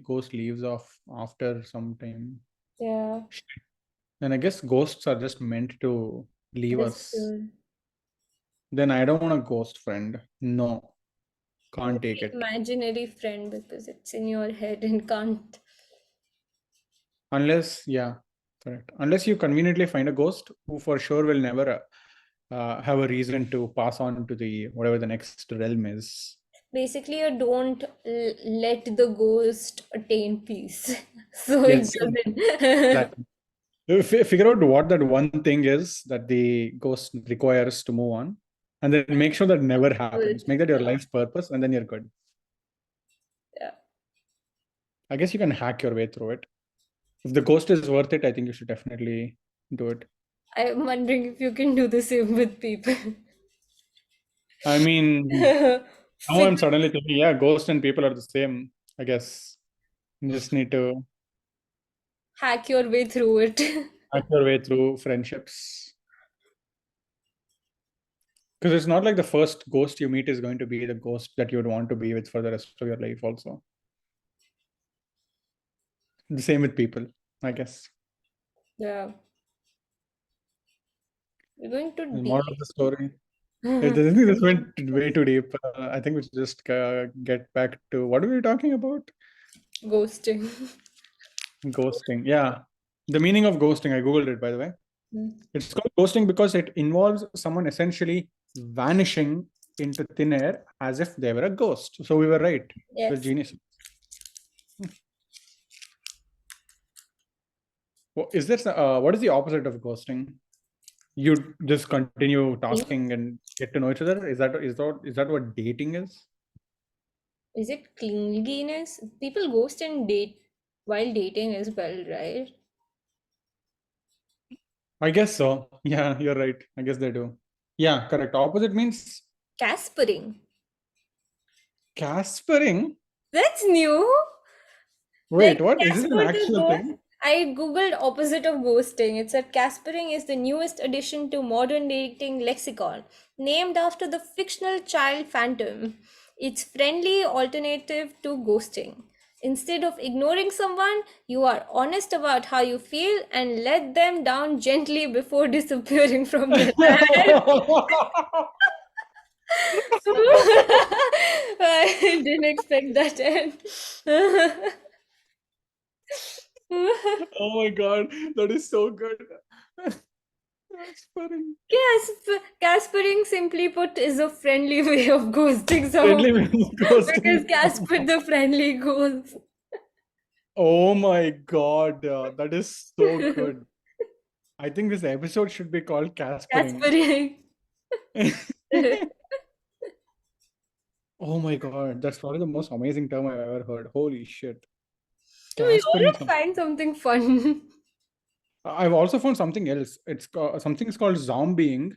ghost leaves off after some time. Yeah. Then I guess ghosts are just meant to leave us. Disappear. Then I don't want a ghost friend. No, can't take Maybe it. imaginary friend because it's in your head and can't. Unless, yeah, correct. Unless you conveniently find a ghost who for sure will never have a reason to pass on to the whatever the next realm is. Basically, you don't let the ghost attain peace. So it Yes, doesn't. exactly. Figure out what that one thing is that the ghost requires to move on, and then make sure that never happens. Make that your life's purpose, and then you're good. Yeah. I guess you can hack your way through it. If the ghost is worth it, I think you should definitely do it. I'm wondering if you can do the same with people. I mean, now I'm Figure- suddenly thinking, yeah, ghost and people are the same. I guess you just need to hack your way through it. Hack your way through friendships. Because it's not like the first ghost you meet is going to be the ghost that you would want to be with for the rest of your life, also. The same with people, I guess. Yeah, we're going to The deep. moral of the story. I think this went way too deep. I think we should just get back to what were we talking about? Ghosting. Ghosting. Yeah. The meaning of ghosting, I Googled it, by the way. Mm. It's called ghosting because it involves someone essentially vanishing into thin air as if they were a ghost. So we were right. We're Yes. genius. Is there, what is the opposite of ghosting? You just continue talking and get to know each other. Is that what dating is? Is it clinginess? People ghost and date while dating as well, right? I guess so. Yeah, you're right. I guess they do. Yeah, correct. Opposite means Caspering. caspering. That's new. Like Wait, what? Is this an Casper the actual Ghost. thing? I googled opposite of ghosting. It said Caspering is the newest addition to modern dating lexicon, named after the fictional child Phantom. It's friendly alternative to ghosting. Instead of ignoring someone, you are honest about how you feel and let them down gently before disappearing from their life. I didn't expect that end. Oh my God, that is so good. Caspering. Caspering, simply put, is a friendly way of ghosting someone Friendly means because ghosting. Casper the friendly ghost. Oh my God, that is so good. I think this episode should be called Caspering. Caspering. Oh my God, that's probably the most amazing term I've ever heard. Holy shit. We Caspering. ought to find something fun. I've also found something else. Something is called zombieing.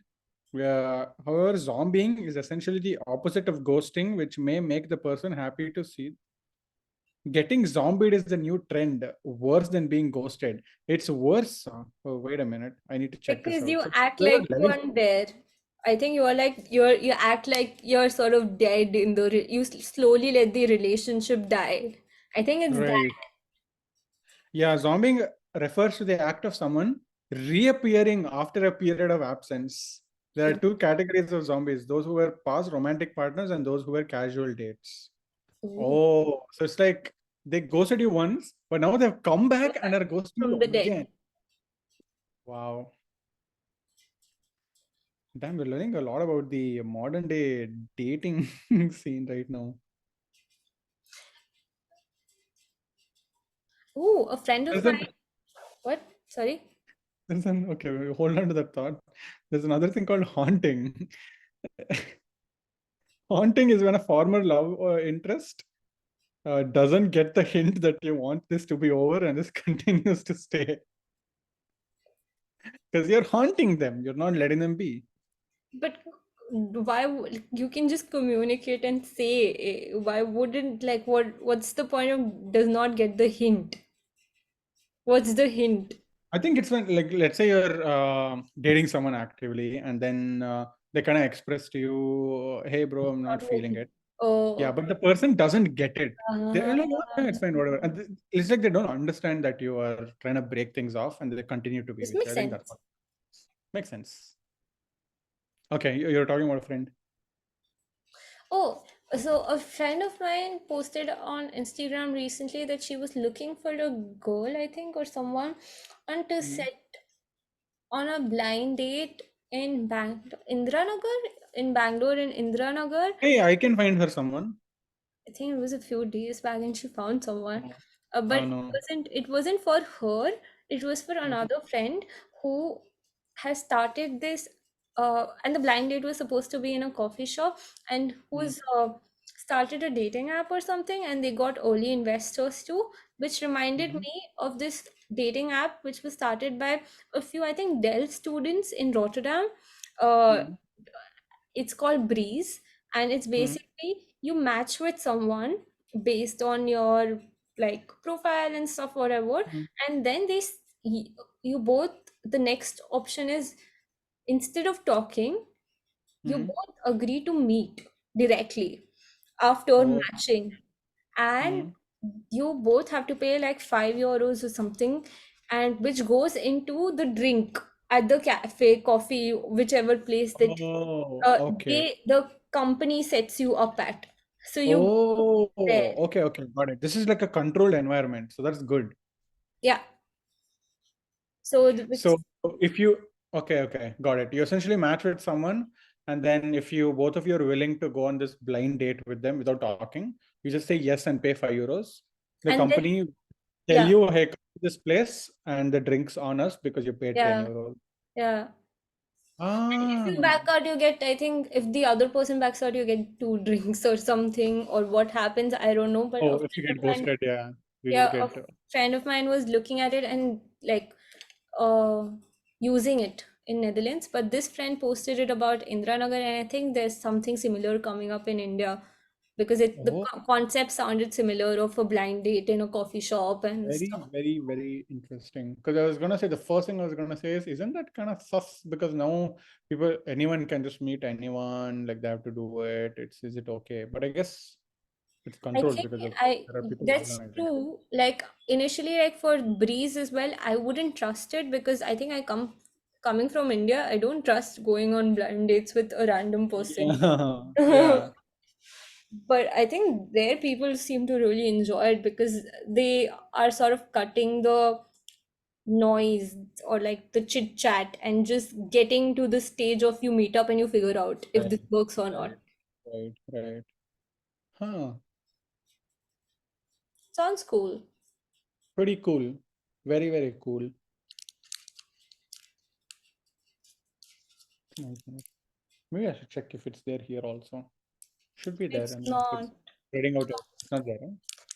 However, zombieing is essentially the opposite of ghosting, which may make the person happy to see. Getting zombied is the new trend, worse than being ghosted. It's worse. Oh, wait a minute. I need to check this Because out. you So act there are like you levels. aren't there. I think you are like you act like you're sort of dead in you slowly let the relationship die. I think it's that. Right. Yeah, zombieing refers to the act of someone reappearing after a period of absence. There are two categories of zombies: those who were past romantic partners and those who were casual dates. Ooh, Oh, so it's like they ghosted you once, but now they've come back and are ghosting from you the again. dead. Wow. Damn, we're learning a lot about the modern day dating scene right now. Ooh, a friend of There's mine. an, What? Sorry. okay, hold on to that thought. There's another thing called haunting. Haunting is when a former love or interest doesn't get the hint that you want this to be over and this continues to stay. Because you're haunting them, you're not letting them be. But you can just communicate and say why wouldn't like what's the point of does not get the hint? What's the hint? I think it's when, like, let's say you're dating someone actively, and then they kind of express to you, "Hey, bro, I'm not Not feeling working. it." Yeah, Oh, but the person doesn't get it. They're like, "Oh, ah, yeah, it's fine, whatever." And it's like they don't understand that you are trying to break things off, and they continue to be this with you. makes I think that's sense. what makes sense. Okay, you're talking about a friend. Oh, so a friend of mine posted on Instagram recently that she was looking for a girl, I think, or someone, and to Mm. set on a blind date in Indranagar, in Bangalore, in Indranagar. Hey, I can find her someone. I think it was a few days back and she found someone. Oh, But oh no. it wasn't for her. It was for Mhm. another friend who has started this and the blind date was supposed to be in a coffee shop and Mm. who's started a dating app or something and they got early investors too, which reminded Mhm. me of this dating app which was started by a few, I think, Dell students in Rotterdam. Uh, Mhm. it's called Breeze, and it's Mhm. basically you match with someone based on your like profile and stuff, whatever. Mhm. And then you both, the next option is, instead of talking, you Mhm. both agree to meet directly after Oh. matching, and Mhm. you both have to pay like 5 euros or something, and which goes into the drink at the cafe, coffee, whichever place that Oh, okay. the company sets you up at. So you go Oh, there. okay, okay, got it. This is like a controlled environment, so that's good. Yeah. So which, So if you, okay, okay, got it. You essentially match with someone, and then if you both of you are willing to go on this blind date with them without talking, you just say yes and pay 5 euros. The and then, company tell yeah, you, hey, come to this place and the drinks on us because you paid 10 yeah, euros. yeah. If Ah, you back out, you get, I think, if the other person backs out, you get two drinks or something, or what happens, I don't know. But a oh, if you friend of get mine, ghosted, yeah, you just yeah, a get. friend of mine was looking at it and like uh using it in Netherlands. But this friend posted it about Indranagar, and I think there's something similar coming up in India, because the Oh, concept sounded similar of a blind date in a coffee shop and very, stuff. very, very interesting. Because I was gonna say the first thing I was gonna say is, isn't that kind of sus? Because now people, anyone can just meet anyone, like they have to do it. Is it okay? But I guess it's I controlled think because I there are people that's organizing. true. Like initially, like for Breeze as well, I wouldn't trust it because I think coming from India, I don't trust going on blind dates with a random person. Yeah, yeah, But I think there people seem to really enjoy it because they are sort of cutting the noise or like the chit chat and just getting to the stage of you meet up and you figure out if right, this works or not. right, right, right. Huh, Sounds cool. pretty cool. Very, very cool. Nice, nice. Maybe I should check if it's there here also. Should be there. It's I mean, if not. it's spreading out, it's not there, huh?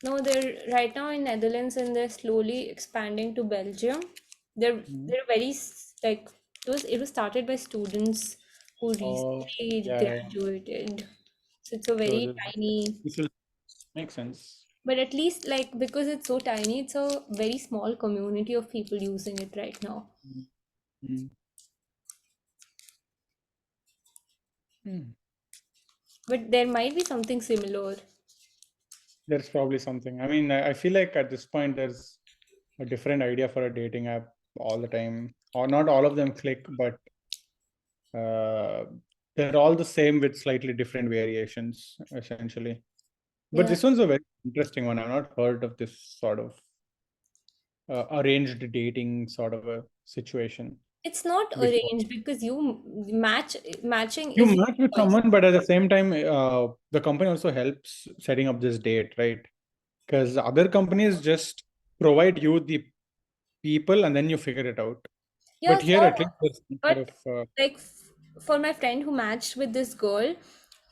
No, they're right now in Netherlands and they're slowly expanding to Belgium. Mhm. They're very like it was started by students who Oh, recently yeah, yeah. graduated. So it's a So very tiny, this will make sense. but at least like because it's so tiny, it's a very small community of people using it right now. Mm. Mm. Mm. But there might be something similar. There's probably something. I mean, I feel like at this point there's a different idea for a dating app all the time, or not all of them click, but uh, they're all the same with slightly different variations, essentially. But Yeah. this one's a very interesting one. I've not heard of this sort of arranged dating sort of a situation It's not before. arranged because matching You is your match with choice. someone, but at the same time, the company also helps setting up this date, right? Because other companies just provide you the people and then you figure it out. Yeah, But here, sort at least, of. there's some sort But of. like for my friend who matched with this girl,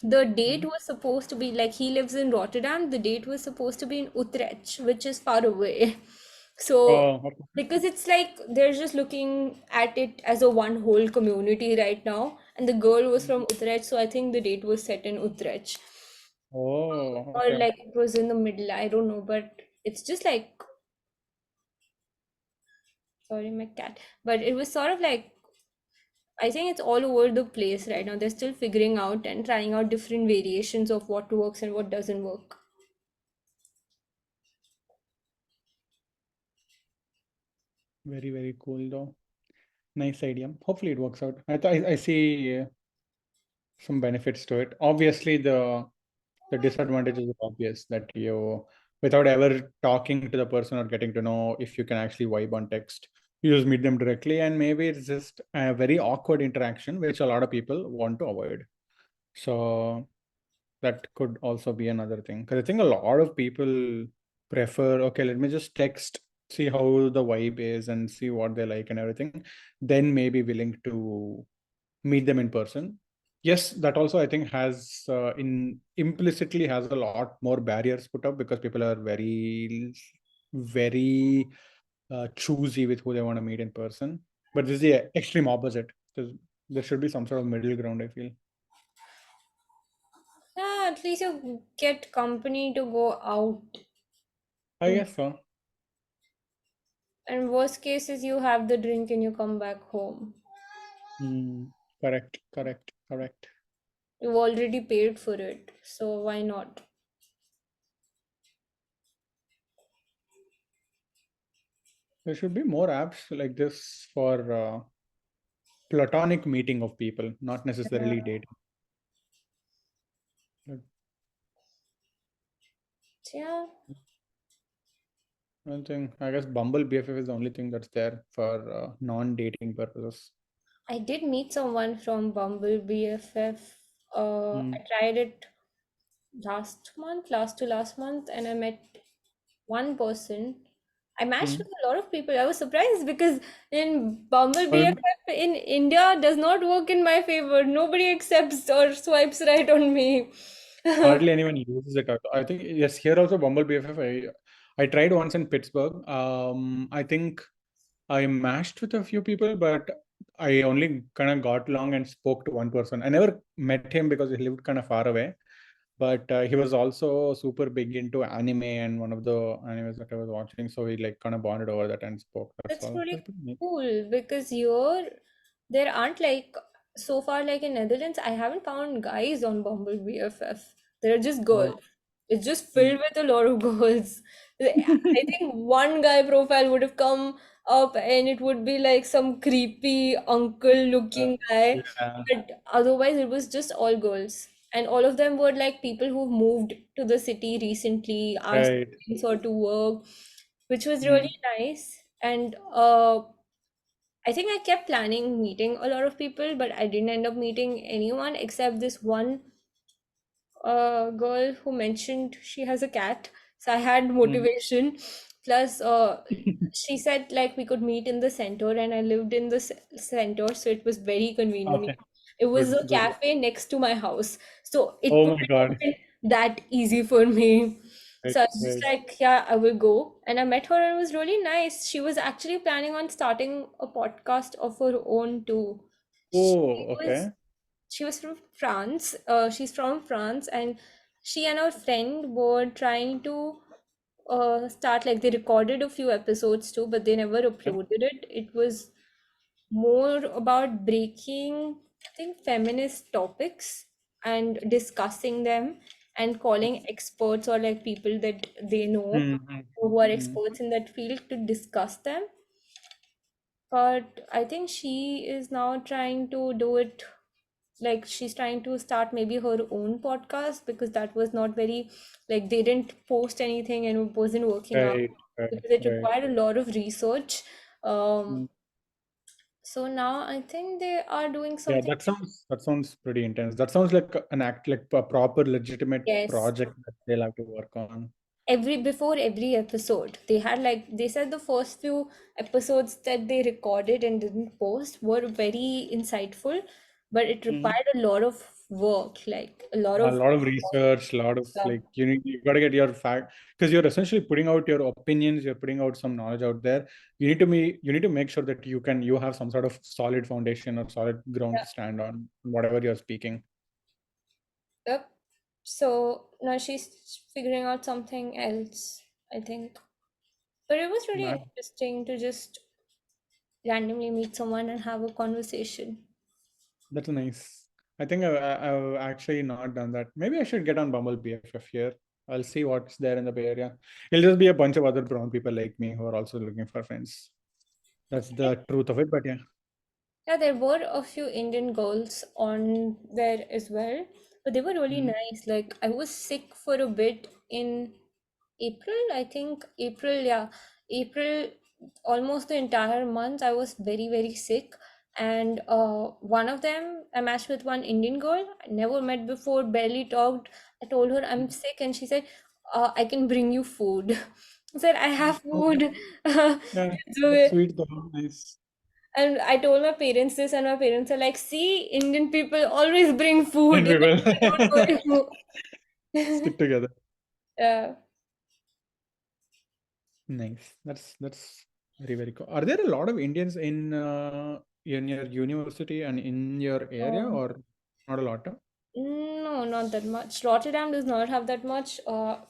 the date Mhm. was supposed to be like he lives in Rotterdam. The date was supposed to be in Utrecht, which is far away. So Oh, okay. because it's like they're just looking at it as a one whole community right now, and the girl was from Utrecht, so I think the date was set in Utrecht. Oh, Or okay. like it was in the middle, I don't know, but it's just like, sorry, my cat. But it was sort of like, I think it's all over the place right now. They're still figuring out and trying out different variations of what works and what doesn't work. Very, very cool, though. Nice idea. Hopefully, it works out. I see some benefits to it. Obviously, the disadvantage is obvious that you, without ever talking to the person or getting to know if you can actually vibe on text, you just meet them directly, and maybe it's just a very awkward interaction, which a lot of people want to avoid. So that could also be another thing. Because I think a lot of people prefer, okay, let me just text, see how the vibe is, and see what they like and everything. Then maybe willing to meet them in person. Yes, that also I think has in implicitly has a lot more barriers put up because people are very, very choosy with who they want to meet in person. But this is the extreme opposite. There should be some sort of middle ground, I feel. Yeah, at least you get company to go out. I guess so. And worst case is you have the drink and you come back home. Mm, correct, correct, correct. You've already paid for it, so why not? There should be more apps like this for platonic meeting of people, not necessarily Yeah. dating. Like, Yeah, I think I guess Bumble BFF is the only thing that's there for non-dating purposes. I did meet someone from Bumble BFF. I Mm, tried it last month, last month, and I met one person. I matched mm. with a lot of people. I was surprised because in Bumble Well, BFF in India does not work in my favor. Nobody accepts or swipes right on me. hardly anyone uses it. I think yes, here also Bumble BFF. I tried once in Pittsburgh. I think I matched with a few people, but I only kind of got along and spoke to one person. I never met him because he lived kind of far away. But he was also super big into anime and one of the animes that I was watching. So we like kind of bonded over that and spoke. That's That's all. really That's pretty neat. cool because here there aren't like so far like in Netherlands, I haven't found guys on Bumble BFF. They're just Oh, girls. It's just mm. filled with a lot of girls. I think one guy profile would have come up and it would be like some creepy uncle Uh, looking guy, yeah, but otherwise it was just all girls. And all of them were like people who moved to the city recently, asked right. or to work, which was really Mm. nice. And I think I kept planning meeting a lot of people, but I didn't end up meeting anyone except this one girl who mentioned she has a cat. So I had Mm. motivation. Plus, she said like we could meet in the center, and I lived in the center, so it was very convenient. Okay, It was good, a good. cafe next to my house, so it Oh couldn't my have God. been that easy for me. Right, So I was just right. like, yeah, I will go. And I met her, and it was really nice. She was actually planning on starting a podcast of her own too. She Oh, was okay. she was from France. She's from France, and she and her friend were trying to start like they recorded a few episodes too, but they never Yeah. uploaded it. It was more about breaking, I think, feminist topics and discussing them and calling experts or like people that they know Mm, mm, who are mm. experts in that field to discuss them. But I think she is now trying to do it like she's trying to start maybe her own podcast because that was not very like they didn't post anything and it wasn't working out Right, right, because it right. required a lot of research. Mm. So now I think they are doing Yeah, something. that sounds pretty intense. That sounds like an act like a proper legitimate Yes, project that they'll have to work on. every before every episode they had like they said the first few episodes that they recorded and didn't post were very insightful, but it Mm. required a lot of work, like a lot A of lot of research, a lot of stuff. like you got to get your fact because you're essentially putting out your opinions, you're putting out some knowledge out there. You need to make sure that you have some sort of solid foundation or solid ground Yeah. to stand on whatever you're speaking. Yep. So now she's figuring out something else, I think. But it was really Nice. interesting to just randomly meet someone and have a conversation. That's nice. I think I've actually not done that. Maybe I should get on Bumble BFF here. I'll see what's there in the Bay Area. It'll just be a bunch of other brown people like me who are also looking for friends. That's the truth of it. But yeah. Yeah, there were a few Indian girls on there as well, but they were really Mm. nice. Like I was sick for a bit in April, I think April, yeah. April, almost the entire month, I was very, very sick. And one of them, I matched with one Indian girl, I never met before, barely talked. I told her I'm sick, and she said, I can bring you food. I said, I have Okay. food. Yeah, So, that's sweet though. Nice. and I told my parents this, and my parents are like, see, Indian people always bring food, And we even will if they don't know stick you. together. Yeah. Nice. That's very, very cool. Are there a lot of Indians in your university and in your area, Um, or not a lot? No, not that much. Rotterdam does not have that much,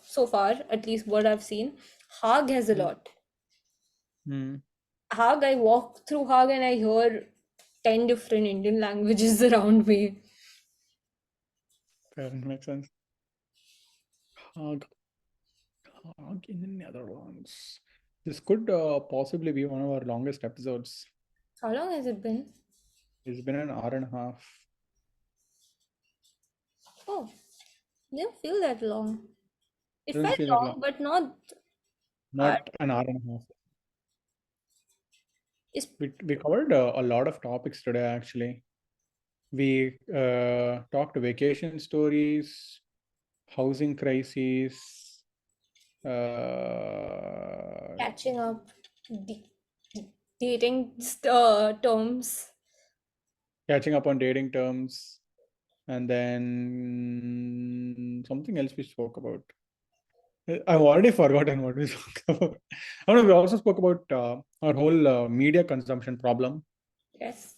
so far, at least what I've seen. Hague has a Mm. lot. Mm. Hague, I walk through Hague and I hear 10 different Indian languages around me. Fair, makes sense. Hug, hug in the Netherlands. This could possibly be one of our longest episodes. How long has it been? It's been an hour and a half. Oh, didn't feel that long. It Doesn't felt feel that long, long. but not hard. Not an hour and a half. It's We covered a lot of topics today, actually. We talked vacation stories, housing crises, catching up, d- dating terms. catching up on dating terms, and then something else we spoke about. I've already forgotten what we spoke about. Oh no, we also spoke about our whole media consumption problem. Yes.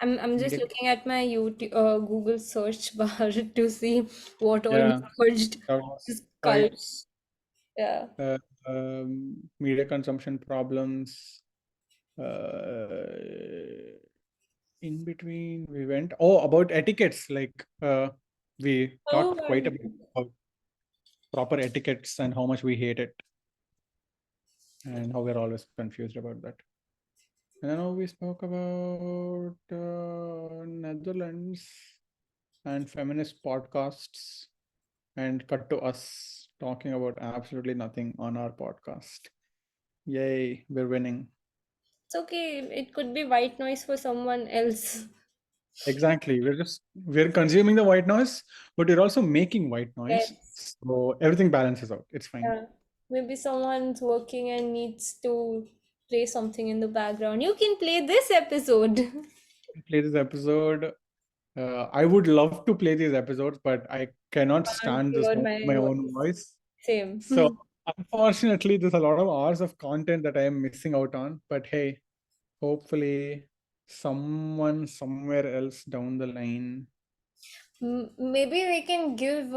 I'm just Media, looking at my YouTube Google search bar to see what all yeah, merged this cult. sites, Yeah. uh, media consumption problems. Uh, in between, we went about etiquettes. Like we Oh talked my quite a bit about proper etiquettes and how much we hate it, and how we're always confused about that. And then we spoke about Netherlands and feminist podcasts, and cut to us talking about absolutely nothing on our podcast. Yay, we're winning. It's okay. It could be white noise for someone else. Exactly. We're consuming the white noise, but we're also making white noise. Yes. So everything balances out. It's fine. Yeah. Maybe someone's working and needs to play something in the background. You can play this episode. Play this episode. I would love to play these episodes, but I cannot Can't stand the hear sound of my my own voice. voice. Same. So unfortunately, there's a lot of hours of content that I am missing out on. But hey, hopefully someone somewhere else down the line. Maybe we can give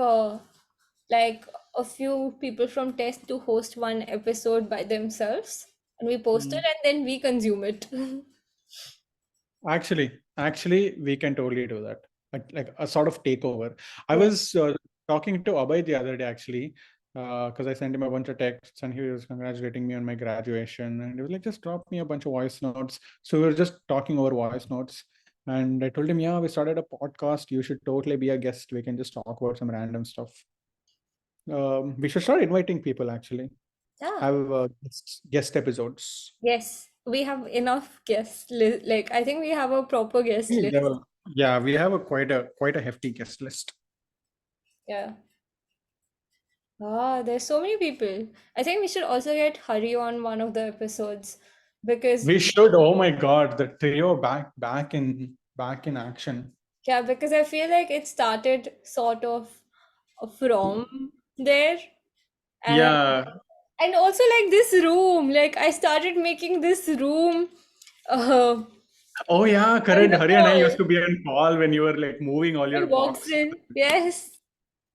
like a few people from test to host one episode by themselves and we post it Hmm. and then we consume it. Actually, we can totally do that. Like a sort of takeover. I Yeah. was talking to Abhay the other day, actually, because I sent him a bunch of texts and he was congratulating me on my graduation. And he was like, just drop me a bunch of voice notes. So we were just talking over voice notes. And I told him, yeah, we started a podcast. You should totally be a guest. We can just talk about some random stuff. We should start inviting people, actually. Yeah. Have guest episodes. Yes. We have enough guest list. Like I think we have a proper guest list. Yeah, we have a quite a hefty guest list. Yeah. Ah, there's so many people. I think we should also get Hari on one of the episodes because We should. Oh my God, the trio back in action. yeah, because I feel like it started sort of from there and Yeah. and also like this room, like I started making this room uh Oh yeah, on correct. the Hari and I used wall to be on call when you were like moving all your and walks boxes. in. Yes,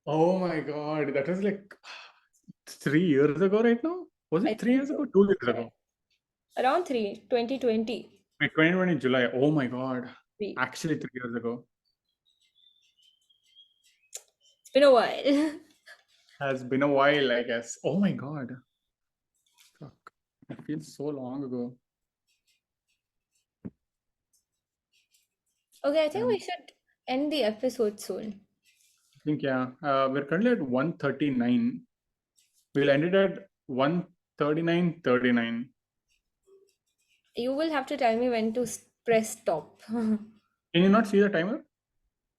Oh my God, that was like 3 years ago right now. Was I it three think years so. ago? 2 years Yeah. ago. Around 2020. Like 2020 July. Oh my God. It's Actually 3 years ago. been a while. Has been a while, I guess. Oh my God. Fuck. It feels so long ago. Okay, I think we And should end the episode soon. I think yeah. We're currently at 139. We'll end it at 139:39. You will have to tell me when to press stop. Can you not see the timer?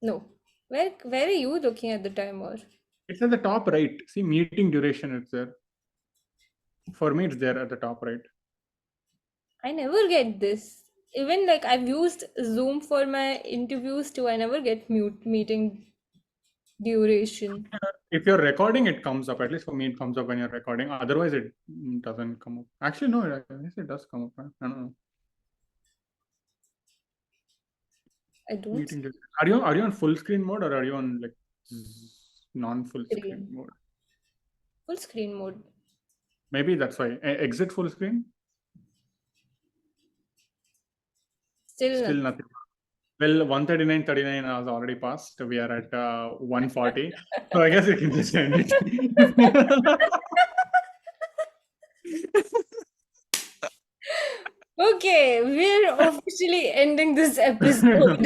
No. Where are you looking at the timer? It's at the top right. See, meeting duration, it's there. For me, it's there at the top right. I never get this. Even like I've used Zoom for my interviews too. I never get mute meeting duration. If you're recording, it comes up. At least for me, it comes up when you're recording. Otherwise, it doesn't come up. Actually, no, I guess it does come up. I don't know. I don't Meeting see duration. Are you on full screen mode or are you on like non-full screen screen. mode? Full screen mode. Maybe that's why. Exit full screen. Still Still nothing. nothing. Well, 139.39 has already passed. We are at 140. So I guess we can just end it. Okay, we're officially ending this episode.